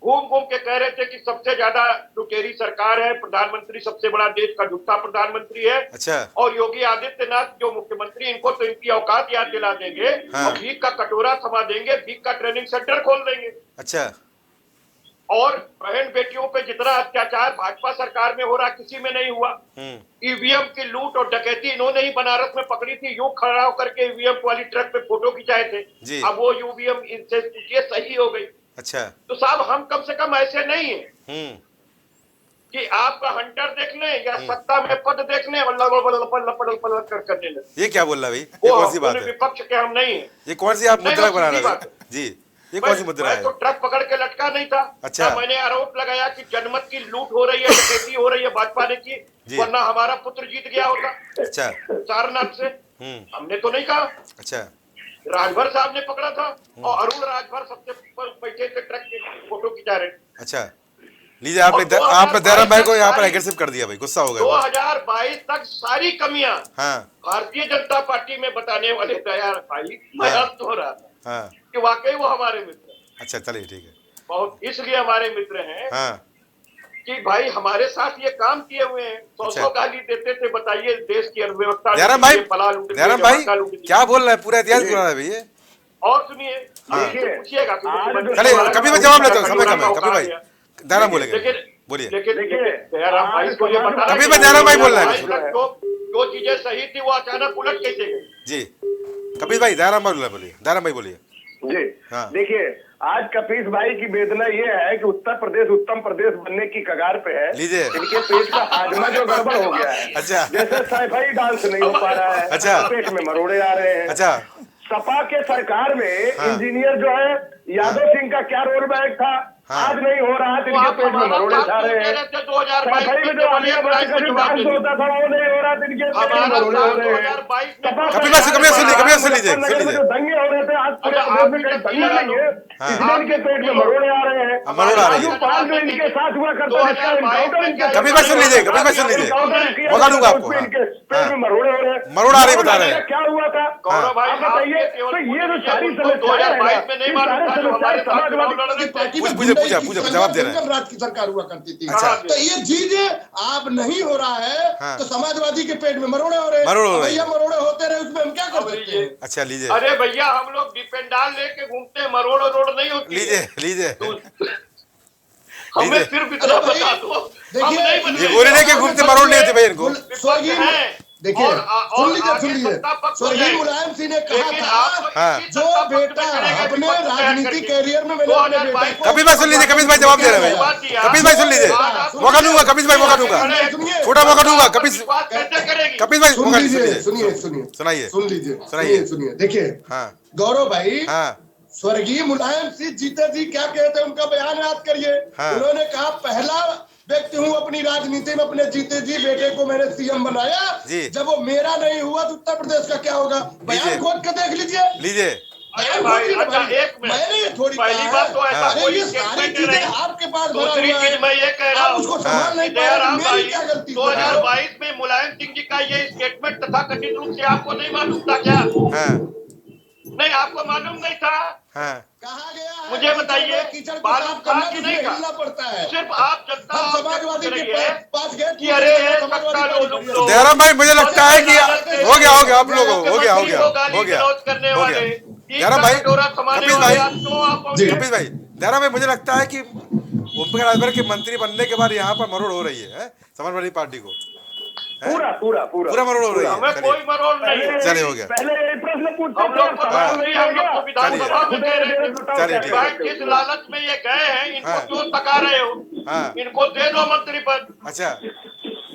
घूम घूम के कह रहे थे कि सबसे ज्यादा लुटेरी सरकार है, प्रधानमंत्री सबसे बड़ा देश का झूठा प्रधानमंत्री है। अच्छा। और योगी आदित्यनाथ जो मुख्यमंत्री, इनको तो इनकी औकात याद दिला देंगे। हाँ। और भीख का कटोरा थमा देंगे, भीख का ट्रेनिंग सेंटर खोल देंगे। अच्छा। और बहन बेटियों पे जितना अत्याचार भाजपा सरकार में हो रहा किसी में नहीं हुआ। ईवीएम की लूट और डकैती इन्होंने ही बनारस में पकड़ी थी, यूं खड़ा होकर के ईवीएम वाली ट्रक पे फोटो खिंचाए थे। जी। अब वो ईवीएम इनसे पूछिए सही हो गई। अच्छा। तो साहब हम कम से कम ऐसे नहीं है कि आपका हंटर देख लें या सत्ता में पद देख लें और लपड़ करने लगे। ये क्या बोल रहा भाई, ये कौन सी बात है? विपक्ष के हम नहीं है। ये कौन सी आप मुद्रा बना रहे हैं जी? ये कौन सी मुद्रा है? मैं तो ट्रक पकड़ के लटका नहीं था। अच्छा। मैंने आरोप लगाया कि जनमत की लूट हो रही है, डकैती हो रही है भाजपा ने की, वरना हमारा पुत्र जीत गया होता। अच्छा। सारनाथ से हमने तो नहीं कहा। अच्छा। राजभर साहब ने पकड़ा था और अरुण राजभर सबसे ऊपर बैठे थे ट्रक के, फोटो खिंचा रहे। अच्छा लीजिए, आपने दयाराम भाई को यहाँ पर एग्रेसिव कर दिया भाई, गुस्सा हो गया। 2022 तक सारी कमियां हाँ। भारतीय जनता पार्टी में बताने वाले दयाराम भाई, मैं हंस हो रहा था हाँ। कि वाकई वो हमारे मित्र हैं। अच्छा चलिए ठीक है। बहुत इसलिए हमारे मित्र हैं हाँ। कि भाई हमारे साथ ये काम किए हुए हैं। 100 गाली देते थे, बताइए देश की अर्थव्यवस्था। दयाराम भाई क्या बोल रहा है, पूरा इतिहास बोल रहा है भैया। और सुनिए, पूछिएगा चलिए कभी मैं जवाब लेता हूँ, समय कम है। कभी भाई दयाराम बोलेंगे, बोलिए। लेकिन दयाराम भाई को ये बता, कभी मैं दयाराम भाई बोल रहा है। जो चीजें सही थी वो अचानक उलट कैसे गई? जी कपिल भाई, दयाराम भाई बोलिए, दयाराम भाई बोलिए। जी हाँ। देखिए आज कपीस भाई की वेदना ये है कि उत्तर प्रदेश उत्तम प्रदेश बनने की कगार पे है। लीजिए। इनके पेट का हाजमा जो गड़बड़ हो गया है। अच्छा। जैसे सैफई डांस नहीं हो पा रहा है। अच्छा। पेट में मरोड़े आ रहे हैं। अच्छा। सपा के सरकार में इंजीनियर जो है यादव सिंह का क्या रोल बैक था, आज नहीं हो रहा। इनके पेट में मरोड़े जा रहे हैं। सफाई में जो आलिया भट्ट का जो डांस होता था वो नहीं हो रहा। इनके पेट में मरोड़े हो रहे हैं। कभी सुन लीजिए। जो दंगे हो रहे थे आज पूरे प्रदेश में कहीं दंगे नहीं है, इसलिए इनके पेट में मरोड़े आ रहे हैं। मरोड़ आ रही है। पाल जो इनके साथ हुआ करता है इसका एनकाउंटर इनके कभी मैं सुन लीजिए, कभी मैं सुन लीजिए, मौका दूंगा आपको। इनके पेट में मरोड़े हो रहे हैं। मरोड़ आ रही बता रहे हैं। क्या हुआ था आप बताइए। तो ये जो सारी समस्याएं हैं, सारे समस्याएं समाजवादी पार्टी में पूछा जवाब दे रहे हैं। राज की सरकार हुआ करती थी। अच्छा। तो ये चीजें आप नहीं हो रहा है। हाँ। तो समाजवादी के पेट में मरोड़े हो रहे हैं। मरोड़ हो रहे हैं। भैया मरोड़े होते रहे, उसमें हम क्या कर सकते हैं? अच्छा लीजिए। अरे भैया हम लोग डिपेंडाल लेके घूमते हैं, मरोड़ रोड नहीं होती। लीजिए लीजिए। हमें सिर्फ इतना बता दो, हम नहीं बदले। ये गोली लेके घूमते मरोड़ नहीं थे भाई इनको। स्वर्गीय देखिए, सुन लीजिए, स्वर्गीय मुलायम सिंह ने कहा था, जो बेटा अपने राजनीति कैरियर में मैंने अपने बेटे को, कपिल भाई सुन लीजिए, कपिल भाई जवाब दे रहे हैं भाई, कपिल भाई सुन लीजिए, मौका दूंगा कपिल भाई, मौका दूंगा, छोटा मौका दूंगा कपिल भाई, सुन मौका लीजिए, सुनिए, सुनिए, सुनाइए। सुनिए, देखिए हाँ गौरव भाई, हाँ स्वर्गीय मुलायम सिंह जीते जी क्या कहते हैं, उनका बयान याद करिए। हाँ। उन्होंने कहा, पहला व्यक्ति हूँ अपनी राजनीति में अपने जीते जी बेटे को मैंने सीएम बनाया, जी। जब वो मेरा नहीं हुआ तो उत्तर प्रदेश का क्या होगा? बयान खोद के देख लीजिए, लीजिए। अरे भाई, अच्छा एक मिनट, मैंने ये थोड़ी पहली कहा बात तो ऐसा है। कोई ये सारी स्टेटमेंट चीजें नहीं। आपके पास भरा दूसरी हुआ है, चीज मैं ये कह रहा आप हूँ, उसको संभाल नहीं पा रहे, दयाराम मेरी भाई, क्या गलती? 2022 में मुलायम सिंह जी का ये स्टेटमेंट तथाकथित रूप से आपको नहीं मालूम था क्या? हाँ नहीं, आपको मालूम नहीं था? हाँ कहा गया है, मुझे बताइए, कीचड़ को मालूम साफ था करना कि जिसमें नहीं था? हिलना पड़ता है। सिर्फ आप जनता हम आप समाजवादी रही के है पास गए, कि अरे ये सत्ता समाजवादी लोग पार्टी- दयाराम भाई मुझे लगता है कि हो गया आप लोगों हो गया करने हो वाले, गया। दयाराम भाई, कपिल भाई, जी। कपिल भाई, दयाराम भाई मुझे लगता है कि ओम प्रकाश राजभर के मंत्री बनने के बाद यहाँ पर मरोड़ हो रही है समाजवादी पार्टी को, पूरा मरोड़ हो रही है। हमें कोई मरोड़ नहीं है। चलिए हो गया, पहले ये प्रश्न पूछते हम लोग को हाँ। नहीं, हम लोग को विधानसभा में दे रहे चलिए, थे। ठीक भाई है। किस लालच में ये गए हैं, इनको हाँ। क्यों तका रहे हो? हाँ। इनको दे दो मंत्री पद। अच्छा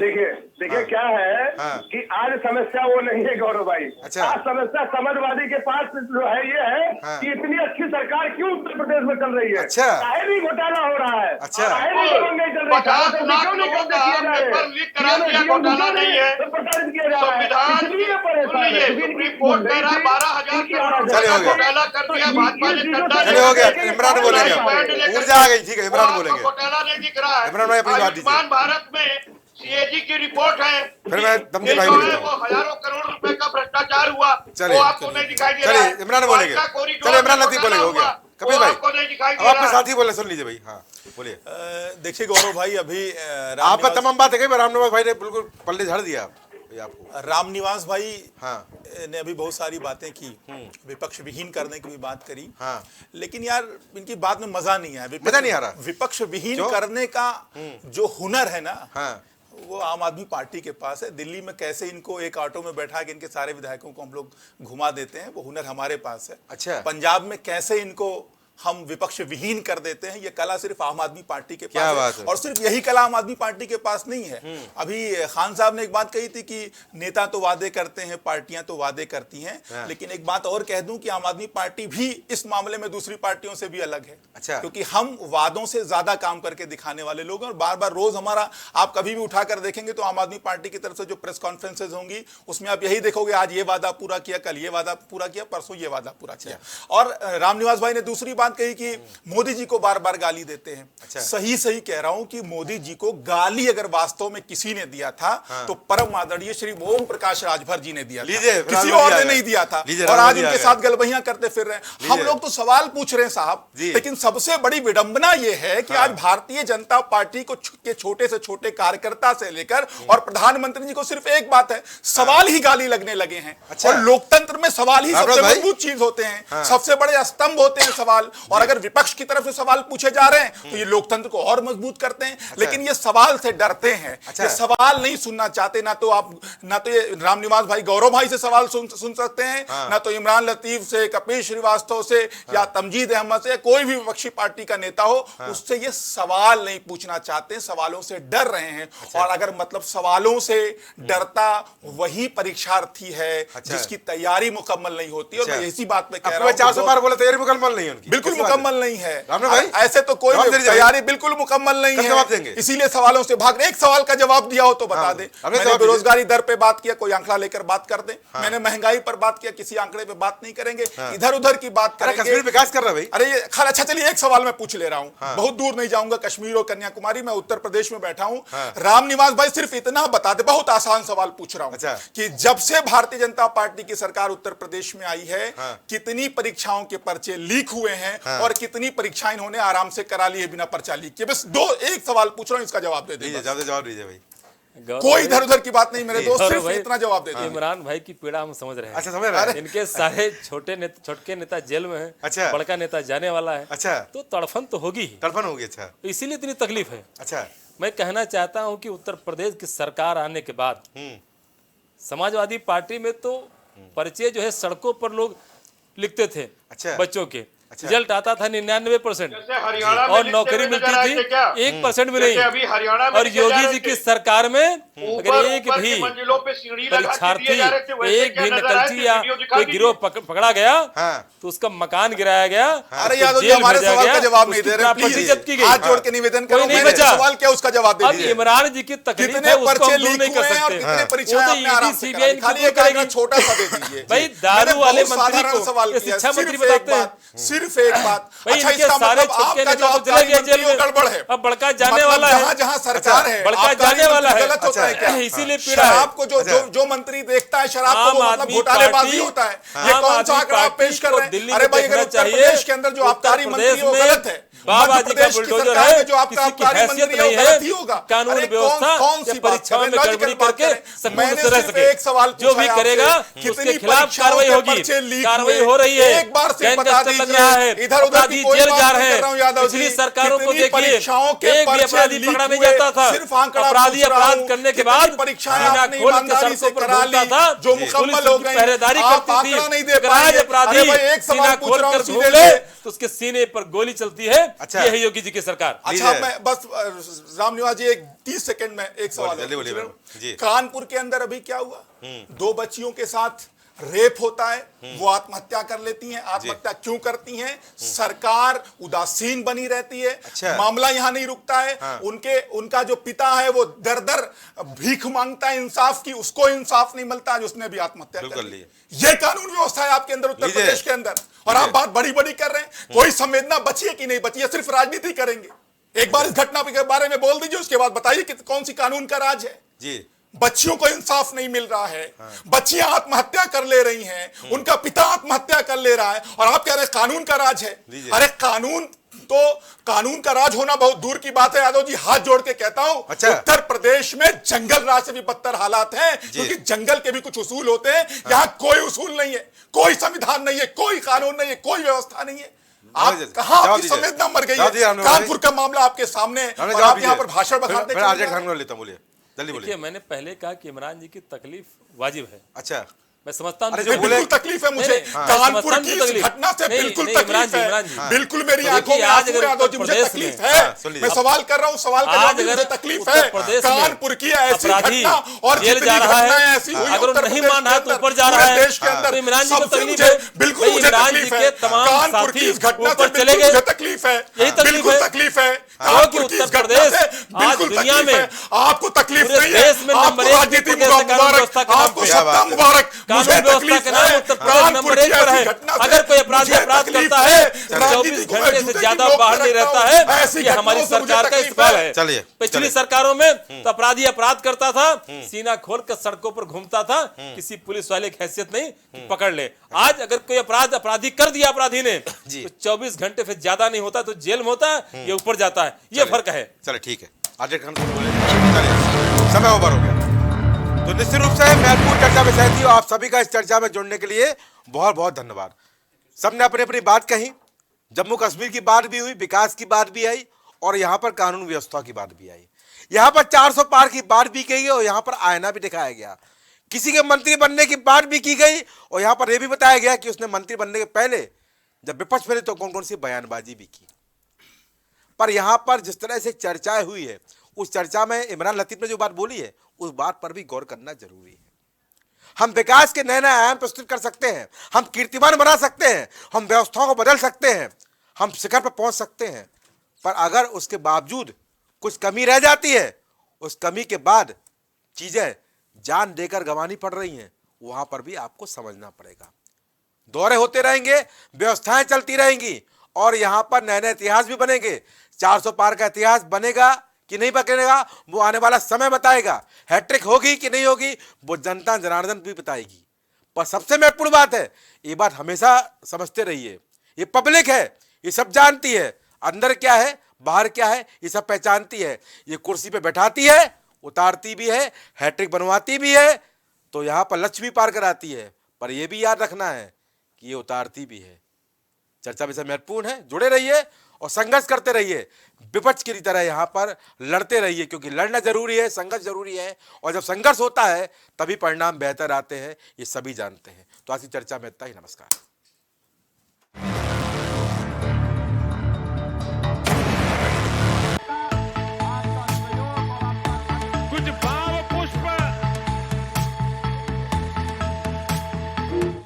देखिए क्या है हाँ। कि आज समस्या वो नहीं है गौरव भाई। अच्छा। आज समस्या समाजवादी के पास जो है ये है हाँ। कि इतनी अच्छी सरकार क्यों उत्तर प्रदेश में चल रही है। अच्छा। काहे नहीं घोटाला हो रहा है, अच्छा। काहे नहीं दबंगई चल रही है, 50 लाख क्यों नहीं लोगों कब्जे का किए जा रहे हैं? पेपर लीक करा दिया, घोटाला नहीं है। तो प्रताड़ित किया जा रहा है, संविधान इसलिए परेशान है। सुप्रीम कोर्ट कह रहा है 12,000 करोड़ चलिए, हो गया। घोटाला कर दिया भाजपा ने, चंदा चलिए हो गया, इमरान बोलेंगे, लेकर ऊर्जा आ गई, ठीक है इमरान आपको बोलेंगे। घोटाला नहीं दिख रहा है। इमरान भाई अपनी बात दीजिए। आयुष्मान भारत में सीएजी की रिपोर्ट है, फिर मैं दमजी ये भाई जो बोलता है हूँ। वो हजारों करोड़ रुपए का भ्रष्टाचार हुआ, चलिए, वो आपको नहीं दिखाई दे रहा है। चलिए इमरान बोलेंगे, वाइका कॉरिडोर चलिए इमरान में लतीफ बोलेंगे, हो गया। घोटाला हुआ, कपिल वो भाई, आपको नहीं दिखाई अब दे आपके रहा है। साथी बोले, सुन लीजिए भाई। हाँ बोलिए। देखिए गौरव भाई, अभी आप पे तमाम बात है कि रामनिवास भाई ने बिल्कुल पल्ले झाड़ दिया आपको। रामनिवास भाई हाँ ने अभी बहुत सारी बातें की, विपक्ष विहीन करने की भी बात करी, हाँ लेकिन यार इनकी बात में मजा नहीं है। मजा नहीं आ रहा। विपक्ष विहीन क्यों? करने का जो हुनर है ना, हाँ वो आम आदमी पार्टी के पास है। दिल्ली में कैसे इनको एक ऑटो में बैठा के इनके सारे विधायकों को हम लोग घुमा देते हैं, वो हुनर हमारे पास है। अच्छा। पंजाब में कैसे इनको हम विपक्ष विहीन कर देते हैं, ये कला सिर्फ आम आदमी पार्टी के क्या पास बात है। है। और सिर्फ यही कला आम आदमी पार्टी के पास नहीं है। अभी खान साहब ने एक बात कही थी कि नेता तो वादे करते हैं, पार्टियां तो वादे करती हैं, हाँ। लेकिन एक बात और कह दूं कि आम आदमी पार्टी भी इस मामले में दूसरी पार्टियों से भी अलग है। अच्छा। क्योंकि हम वादों से ज्यादा काम करके दिखाने वाले लोग हैं, और बार बार रोज हमारा, आप कभी भी उठाकर देखेंगे तो आम आदमी पार्टी की तरफ से जो प्रेस कॉन्फ्रेंसेज होंगी उसमें आप यही देखोगे, आज ये वादा पूरा किया, कल ये वादा पूरा किया, परसों ये वादा पूरा किया। और रामनिवास भाई ने दूसरी बात कही कि मोदी जी को बार बार गाली देते हैं। अच्छा। सही कह रहा हूं कि मोदी जी को गाली अगर वास्तव में किसी ने दिया था, हाँ। तो परम आदरणीय श्री ओम प्रकाश राजभर जी ने दिया लीजिए, था, किसी राजभर और जी आ ने गए। नहीं दिया था। लीजिए, और राजभर आज जी आ उनके गए। साथ गलबहियां करते फिर रहे हैं। हम लीजिए। लोग तो सवाल पूछ रहे हैं साहब, जी। लेकिन सबसे बड़ी विडंबना यह है कि हाँ। आज भारतीय जनता पार्टी को के छोटे से छोटे कार्यकर्ता से लेकर और प्रधानमंत्री जी को सिर्फ एक बात है, सवाल ही गाली लगने लगे हैं। अच्छा। और लोकतंत्र में सवाल ही रामराज सबसे भाई। मजबूत चीज होते हैं, हाँ। सबसे बड़े स्तंभ होते हैं सवाल। और अगर विपक्ष की तरफ से सवाल पूछे जा रहे हैं तो ये लोकतंत्र को और मजबूत करते हैं। लेकिन ये सवाल से डरते हैं, अच्छा। ये सवाल नहीं सुनना चाहते। ना तो ये रामनिवास भाई, गौरव भाई से सवाल सुन सकते हैं, हाँ। ना तो इमरान लतीफ से, कपिल श्रीवास्तव से, या तमजीद अहमद से, कोई भी विपक्षी पार्टी का नेता हो, उससे ये सवाल नहीं पूछना चाहते, सवालों से डर रहे हैं। और अगर मतलब सवालों से डरता वही परीक्षार्थी है जिसकी तैयारी मुकम्मल नहीं होती। और मैं इसी बात पे कह रहा हूं, 400 बार बोला तैयारी मुकम्मल नहीं है उनकी, बिल्कुल कैसी बात है? मुकम्मल नहीं है। रामनाथ भाई, ऐसे तो कोई जवाब भी दे दीजिए तैयारी बिल्कुल मुकम्मल नहीं कब है। जवाब देंगे? इसीलिए सवालों से भाग रहे। एक सवाल का जवाब दिया हो तो बता हाँ, दे। हमने मैंने जवाब दिया। बेरोजगारी दर पे बात किया, कोई आंकड़ा लेकर बात कर दे। मैंने महंगाई पर बात किया, किसी आंकड़े पे बात नहीं करेंगे, इधर उधर की बात अरे करेंगे। कश्मीर विकास कर रहा है भाई। अरे ये खाली, अच्छा चलिए एक सवाल मैं पूछ ले रहा हूं, बहुत दूर नहीं जाऊंगा, कश्मीर और कन्याकुमारी, मैं उत्तर प्रदेश में बैठा हूं। रामनिवास भाई सिर्फ इतना बता दे, बहुत आसान सवाल पूछ रहा हूं, अच्छा। कि जब से भारतीय जनता पार्टी की सरकार उत्तर प्रदेश में आई है, कितनी परीक्षाओं के पर्चे लीक हुए हैं और कितनी परीक्षाएं इन्होंने आराम से करा ली है बिना पर्चा लीक किए? बस एक सवाल पूछ रहा हूं, इसका जवाब दे दीजिए। जवाब दीजिए भाई। कोई इधर उधर की बात नहीं मेरे दोस्त, सिर्फ इतना जवाब दे दीजिए। इमरान भाई की पीड़ा हम समझ रहे हैं। अच्छा, समझ रहे हैं। इनके सारे छोटे नेता जेल में हैं। अच्छा। बड़का नेता जाने वाला है। अच्छा। तो तड़फन तो होगी ही। तड़फन होगी। अच्छा, इसीलिए इतनी तकलीफ है। अच्छा। मैं कहना चाहता हूं कि उत्तर प्रदेश की सरकार आने के बाद समाजवादी पार्टी में तो परिचय जो है सड़कों पर लोग लिखते थे। अच्छा। बच्चों के रिजल्ट आता था 99% हरियाणा और नौकरी मिलती थी 1% भी नहीं। अभी हरियाणा में और योगी जी की सरकार में अगर एक भी मंजिलों पे सीढ़ी लगा के परीक्षार्थी दिए जा रहे थे, वैसे एक क्या भी नजर आया नकलची कि या वीडियो दिखा कोई दीजिए। गिरोह पकड़ा गया हाँ। तो उसका मकान गिराया गया। अरे उसको यादव जी, जेल हमारे भेजा सवाल गया, का जवाब नहीं उसकी दे रहे, प्रॉपर्टी प्लीज जब्त की गई। हाथ जोड़ के निवेदन करो, कोई नहीं मैंने बचा। सवाल क्या उसका जवाब दे अब दीजिए। इमरान जी की तकलीफ कितने है, उसको पर्चे हम दूर लीक नहीं कर हुए हैं और सकते। कितने परीक्षाएं वो तो आपने आराम से ED, करा ली। CBI खाली इनको एक आंकड़ा करेगी। छोटा सा दे दीजिए। भाई दारू मैंने वाले बहुत मंत्री साधारण को सवाल ये किया, शिक्षा मंत्री सिर्फ एक बताते हैं। बात, सिर्फ एक बात। भाई अच्छा, इनके इसका सारे मतलब छुटके आपका नेता जो तो चले गए जेल में। गड़बड़ है। अब बड़का जाने मतलब वाला है। जहां सरकार है, बड़का आपका जाने वाला है। गलत होता है क्या? इसीलिए पीड़ा है। शराब को जो मंत्री देखता है शराब को, आम वो मतलब आदमी घोटालेबाजी पार्टी- होता है। ये आम कौन सा आदमी आंकड़ा आप पार्टी पेश कर को रहे दिल्ली हैं? अरे में भाई, अगर देखना उत्तर चाहिए। प्रदेश के अंदर जो आबकारी उत्तर मंत्री है वो प्रदेश गलत है, बाबा मध्य जी का प्रदेश की बुलडोजर सरकार है, में जो आपका किसी की आबकारी हैसियत मंत्री है वो नहीं गलत ही है। होगा। कानून अरे व्यवस्था कौन सी या परीक्षाओं में लॉजिकल गड़बड़ी बात करके करें। सकून मैंने से रह सिर्फ सके। एक सवाल जो भी पूछा है करेगा आपसे, उसके कितनी खिलाफ परीक्षाओं कार्रवाई के होगी। पर्चे लीक कार्रवाई हुए? हो रही है। एक बार से गैंग बता गस्तर लग दीजिए। रहा है। इधर उधर अपराधी की कोई जेल बात जा नहीं रहे कर रहा हूं यादव हैं। जी। पिछली सरकारों को कितनी देखिए, परीक्षाओं के एक भी पर्चे अपराधी लीक पकड़ा नहीं हुए? जाता था। सिर्फ आंकड़ा अपराधी पूछ रहा अपराध हूं। करने के कितनी बाद परीक्षाएं सीना आपने खोल के ईमानदारी से सड़कों पर करा घूमता ली, था, जो पुलिस मुकम्मल उसकी हो गई। पहरेदारी आप करती थी। आंकड़ा नहीं दे अगर पा आज रहे। अपराधी अरे भाई, एक सीना सवाल पूछ खोल रहा कर हूं घूम सीधे ले से। तो उसके सीने पर गोली चलती है। अच्छा। ये है योगी जी की सरकार। अच्छा, मैं बस रामनिवास जी, एक 30 सेकंड में एक सवाल जल्दी बोलिए है। मैडम। जी। कानपुर के अंदर अभी क्या हुआ? 2 बच्चियों के साथ रेप होता है, वो आत्महत्या कर लेती हैं। आत्महत्या क्यों करती हैं? सरकार उदासीन बनी रहती है। अच्छा। मामला यहां नहीं रुकता है। उनका जो पिता है वो दर दर भीख मांगता है इंसाफ की, उसको इंसाफ नहीं मिलता, आज उसने भी आत्महत्या कर ली। ये कानून व्यवस्था है आपके अंदर, उत्तर प्रदेश के अंदर, और आप बात बड़ी बड़ी कर रहे हैं। कोई संवेदना बची है कि नहीं बची है? सिर्फ राजनीति करेंगे। एक बार इस घटना के बारे में बोल दीजिए, उसके बाद बताइए कि कौन सी कानून का राज है। जी। बच्चियों को इंसाफ नहीं मिल रहा है। बच्चियां आत्महत्या कर ले रही हैं, उनका पिता आत्महत्या कर ले रहा है, और आप कह रहे हैं कानून का राज है। अरे कानून का राज होना बहुत दूर की बात है यादव जी, हाथ जोड़ के कहता हूं। अच्छा। उत्तर प्रदेश में जंगल राज से भी बदतर हालात हैं, क्योंकि जंगल के भी कुछ उसूल होते हैं। यहां कोई उसूल नहीं है, कोई संविधान नहीं है, कोई कानून नहीं है, कोई व्यवस्था नहीं है। आप कहां आपकी संवेदना मर गई है? कानपुर का मामला आपके सामने, और आप यहां पर भाषण बखानते मैं आगे लेता हूं। बोलिए, जल्दी बोलिए। देखिए, मैंने पहले कहा कि इमरान जी की तकलीफ वाजिब है। अच्छा, मैं समझता हूं। बिल्कुल तकलीफ है मुझे। कानपुर की इस घटना से बिल्कुल तकलीफ है। बिल्कुल मेरी आंखों में आंसू है यादव जी, मुझे तकलीफ है। मैं सवाल कर रहा हूं, सवाल का जवाब मुझे तकलीफ है। कानपुर की ऐसी घटना और जेल जा रहा है, अगर वो नहीं मान रहा तो ऊपर जा रहा है, देश के अंदर तो इमरान जी को तकलीफ है। बिल्कुल मुझे तकलीफ है। कानपुर की इस घटना से चले गए, मुझे तकलीफ है। यही तकलीफ है। तकलीफ है कानपुर की इस घटना से बिल्कुल दुनिया में आपको तकलीफ पूरे नहीं है। देश में आपको नंबर 1 राजनीति की कानून मुबारक, व्यवस्था के नाम आपको पे। सत्ता मुबारक। कानून मुझे व्यवस्था तकलीफ के नाम है। उत्तर प्रदेश नंबर 1 पर है। अगर कोई अपराधी अपराध करता है तो 24 घंटे से ज्यादा बाहर नहीं रहता है। ये हमारी सरकार का इस्तेमाल है। चलिए, पिछली सरकारों में तो अपराधी अपराध करता था, सीना खोल कर सड़कों पर घूमता था, किसी पुलिस वाले की हैसियत नहीं कि पकड़ ले। आज अगर कोई अपराधी कर दिया अपराधी ने, तो 24 घंटे से ज्यादा नहीं होता तो जेल में होता है, ये ऊपर जाता है। ये फर्क है। चलिए, ठीक है। आगे चलिए, समय ओवर हो गया। तो निश्चित रूप से महत्वपूर्ण चर्चा में सहमति। आप सभी का इस चर्चा में जुड़ने के लिए बहुत बहुत धन्यवाद। सबने अपनी अपनी बात कही। जम्मू कश्मीर की बात भी हुई, विकास की बात भी आई, और यहाँ पर कानून व्यवस्था की बात भी आई। यहाँ पर 400 पार की बात भी कही गई, और यहाँ पर आईना भी दिखाया गया। किसी के मंत्री बनने की बात भी की गई, और यहाँ पर यह भी बताया गया कि उसने मंत्री बनने के पहले जब विपक्ष में तो कौन कौन सी बयानबाजी भी की। पर यहाँ पर जिस तरह से चर्चाएं हुई है, उस चर्चा में इमरान लतीफ ने जो बात बोली है, उस बात पर भी गौर करना जरूरी है। हम विकास के नए नए आयाम प्रस्तुत कर सकते हैं, हम कीर्तिमान बना सकते हैं, हम व्यवस्थाओं को बदल सकते हैं, हम शिखर पर पहुंच सकते हैं, पर अगर उसके बावजूद कुछ कमी रह जाती है, उस कमी के बाद चीजें जान देकर गंवानी पड़ रही हैं, वहां पर भी आपको समझना पड़ेगा। दौरे होते रहेंगे, व्यवस्थाएं चलती रहेंगी, और यहां पर नए नए इतिहास भी बनेंगे। 400 पार का इतिहास बनेगा कि नहीं बनेगा, वो आने वाला समय बताएगा। हैट्रिक होगी कि नहीं होगी, वो जनता जनार्दन भी बताएगी। पर सबसे महत्वपूर्ण बात है, ये बात हमेशा समझते रहिए, ये पब्लिक है, ये सब जानती है, अंदर क्या है बाहर क्या है ये सब पहचानती है। ये कुर्सी पे बैठाती है, उतारती भी है, हैट्रिक बनवाती भी है, तो यहाँ पर लक्ष्य भी पार कराती है। पर यह भी याद रखना है कि ये उतारती भी है। चर्चा विषय महत्वपूर्ण है, जुड़े रहिए और संघर्ष करते रहिए, विपक्ष की तरह यहाँ पर लड़ते रहिए, क्योंकि लड़ना जरूरी है, संघर्ष जरूरी है, और जब संघर्ष होता है तभी परिणाम बेहतर आते हैं, ये सभी जानते हैं। तो आज की चर्चा में इतना ही। नमस्कार। कुछ भाव पुष्प।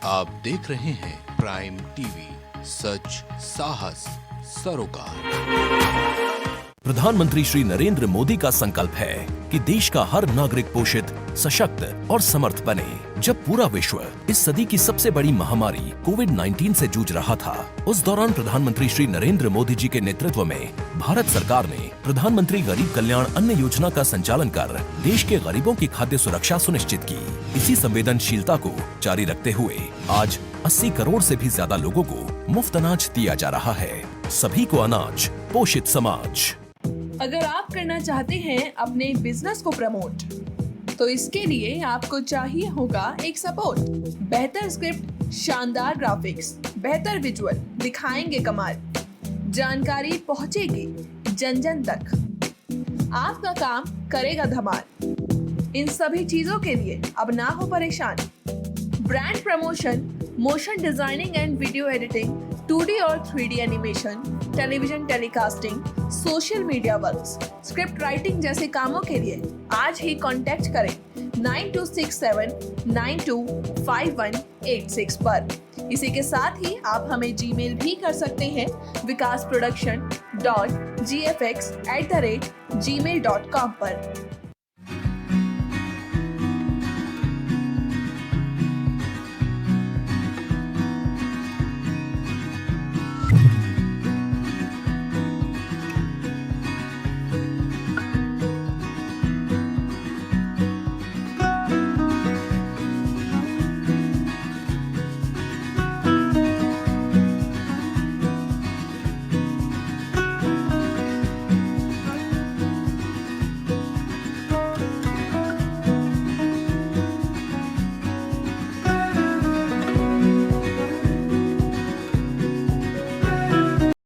आप देख रहे हैं प्राइम टीवी, सच साहस सरोकार। प्रधानमंत्री श्री नरेंद्र मोदी का संकल्प है कि देश का हर नागरिक पोषित, सशक्त और समर्थ बने। जब पूरा विश्व इस सदी की सबसे बड़ी महामारी कोविड-19 से जूझ रहा था, उस दौरान प्रधानमंत्री श्री नरेंद्र मोदी जी के नेतृत्व में भारत सरकार ने प्रधानमंत्री गरीब कल्याण अन्न योजना का संचालन कर देश के गरीबों की खाद्य सुरक्षा सुनिश्चित की। इसी संवेदनशीलता को जारी रखते हुए आज 80 करोड़ से भी ज्यादा लोगों को मुफ्त अनाज दिया जा रहा है। सभी को अनाज, पोषित समाज। अगर आप करना चाहते हैं अपने बिजनेस को प्रमोट, तो इसके लिए आपको चाहिए होगा एक सपोर्ट। बेहतर स्क्रिप्ट, शानदार ग्राफिक्स, बेहतर विजुअल, दिखाएंगे कमाल, जानकारी पहुंचेगी जन जन तक, आपका काम करेगा धमाल। इन सभी चीजों के लिए अब ना हो परेशान। Brand promotion, motion designing and video editing, 2D और 3D animation, television telecasting, social media works, script writing जैसे कामों के लिए आज ही कांटेक्ट करें 9267925186 पर। इसी के साथ ही आप हमें जीमेल भी कर सकते हैं vikasproduction.gfx@gmail.com पर।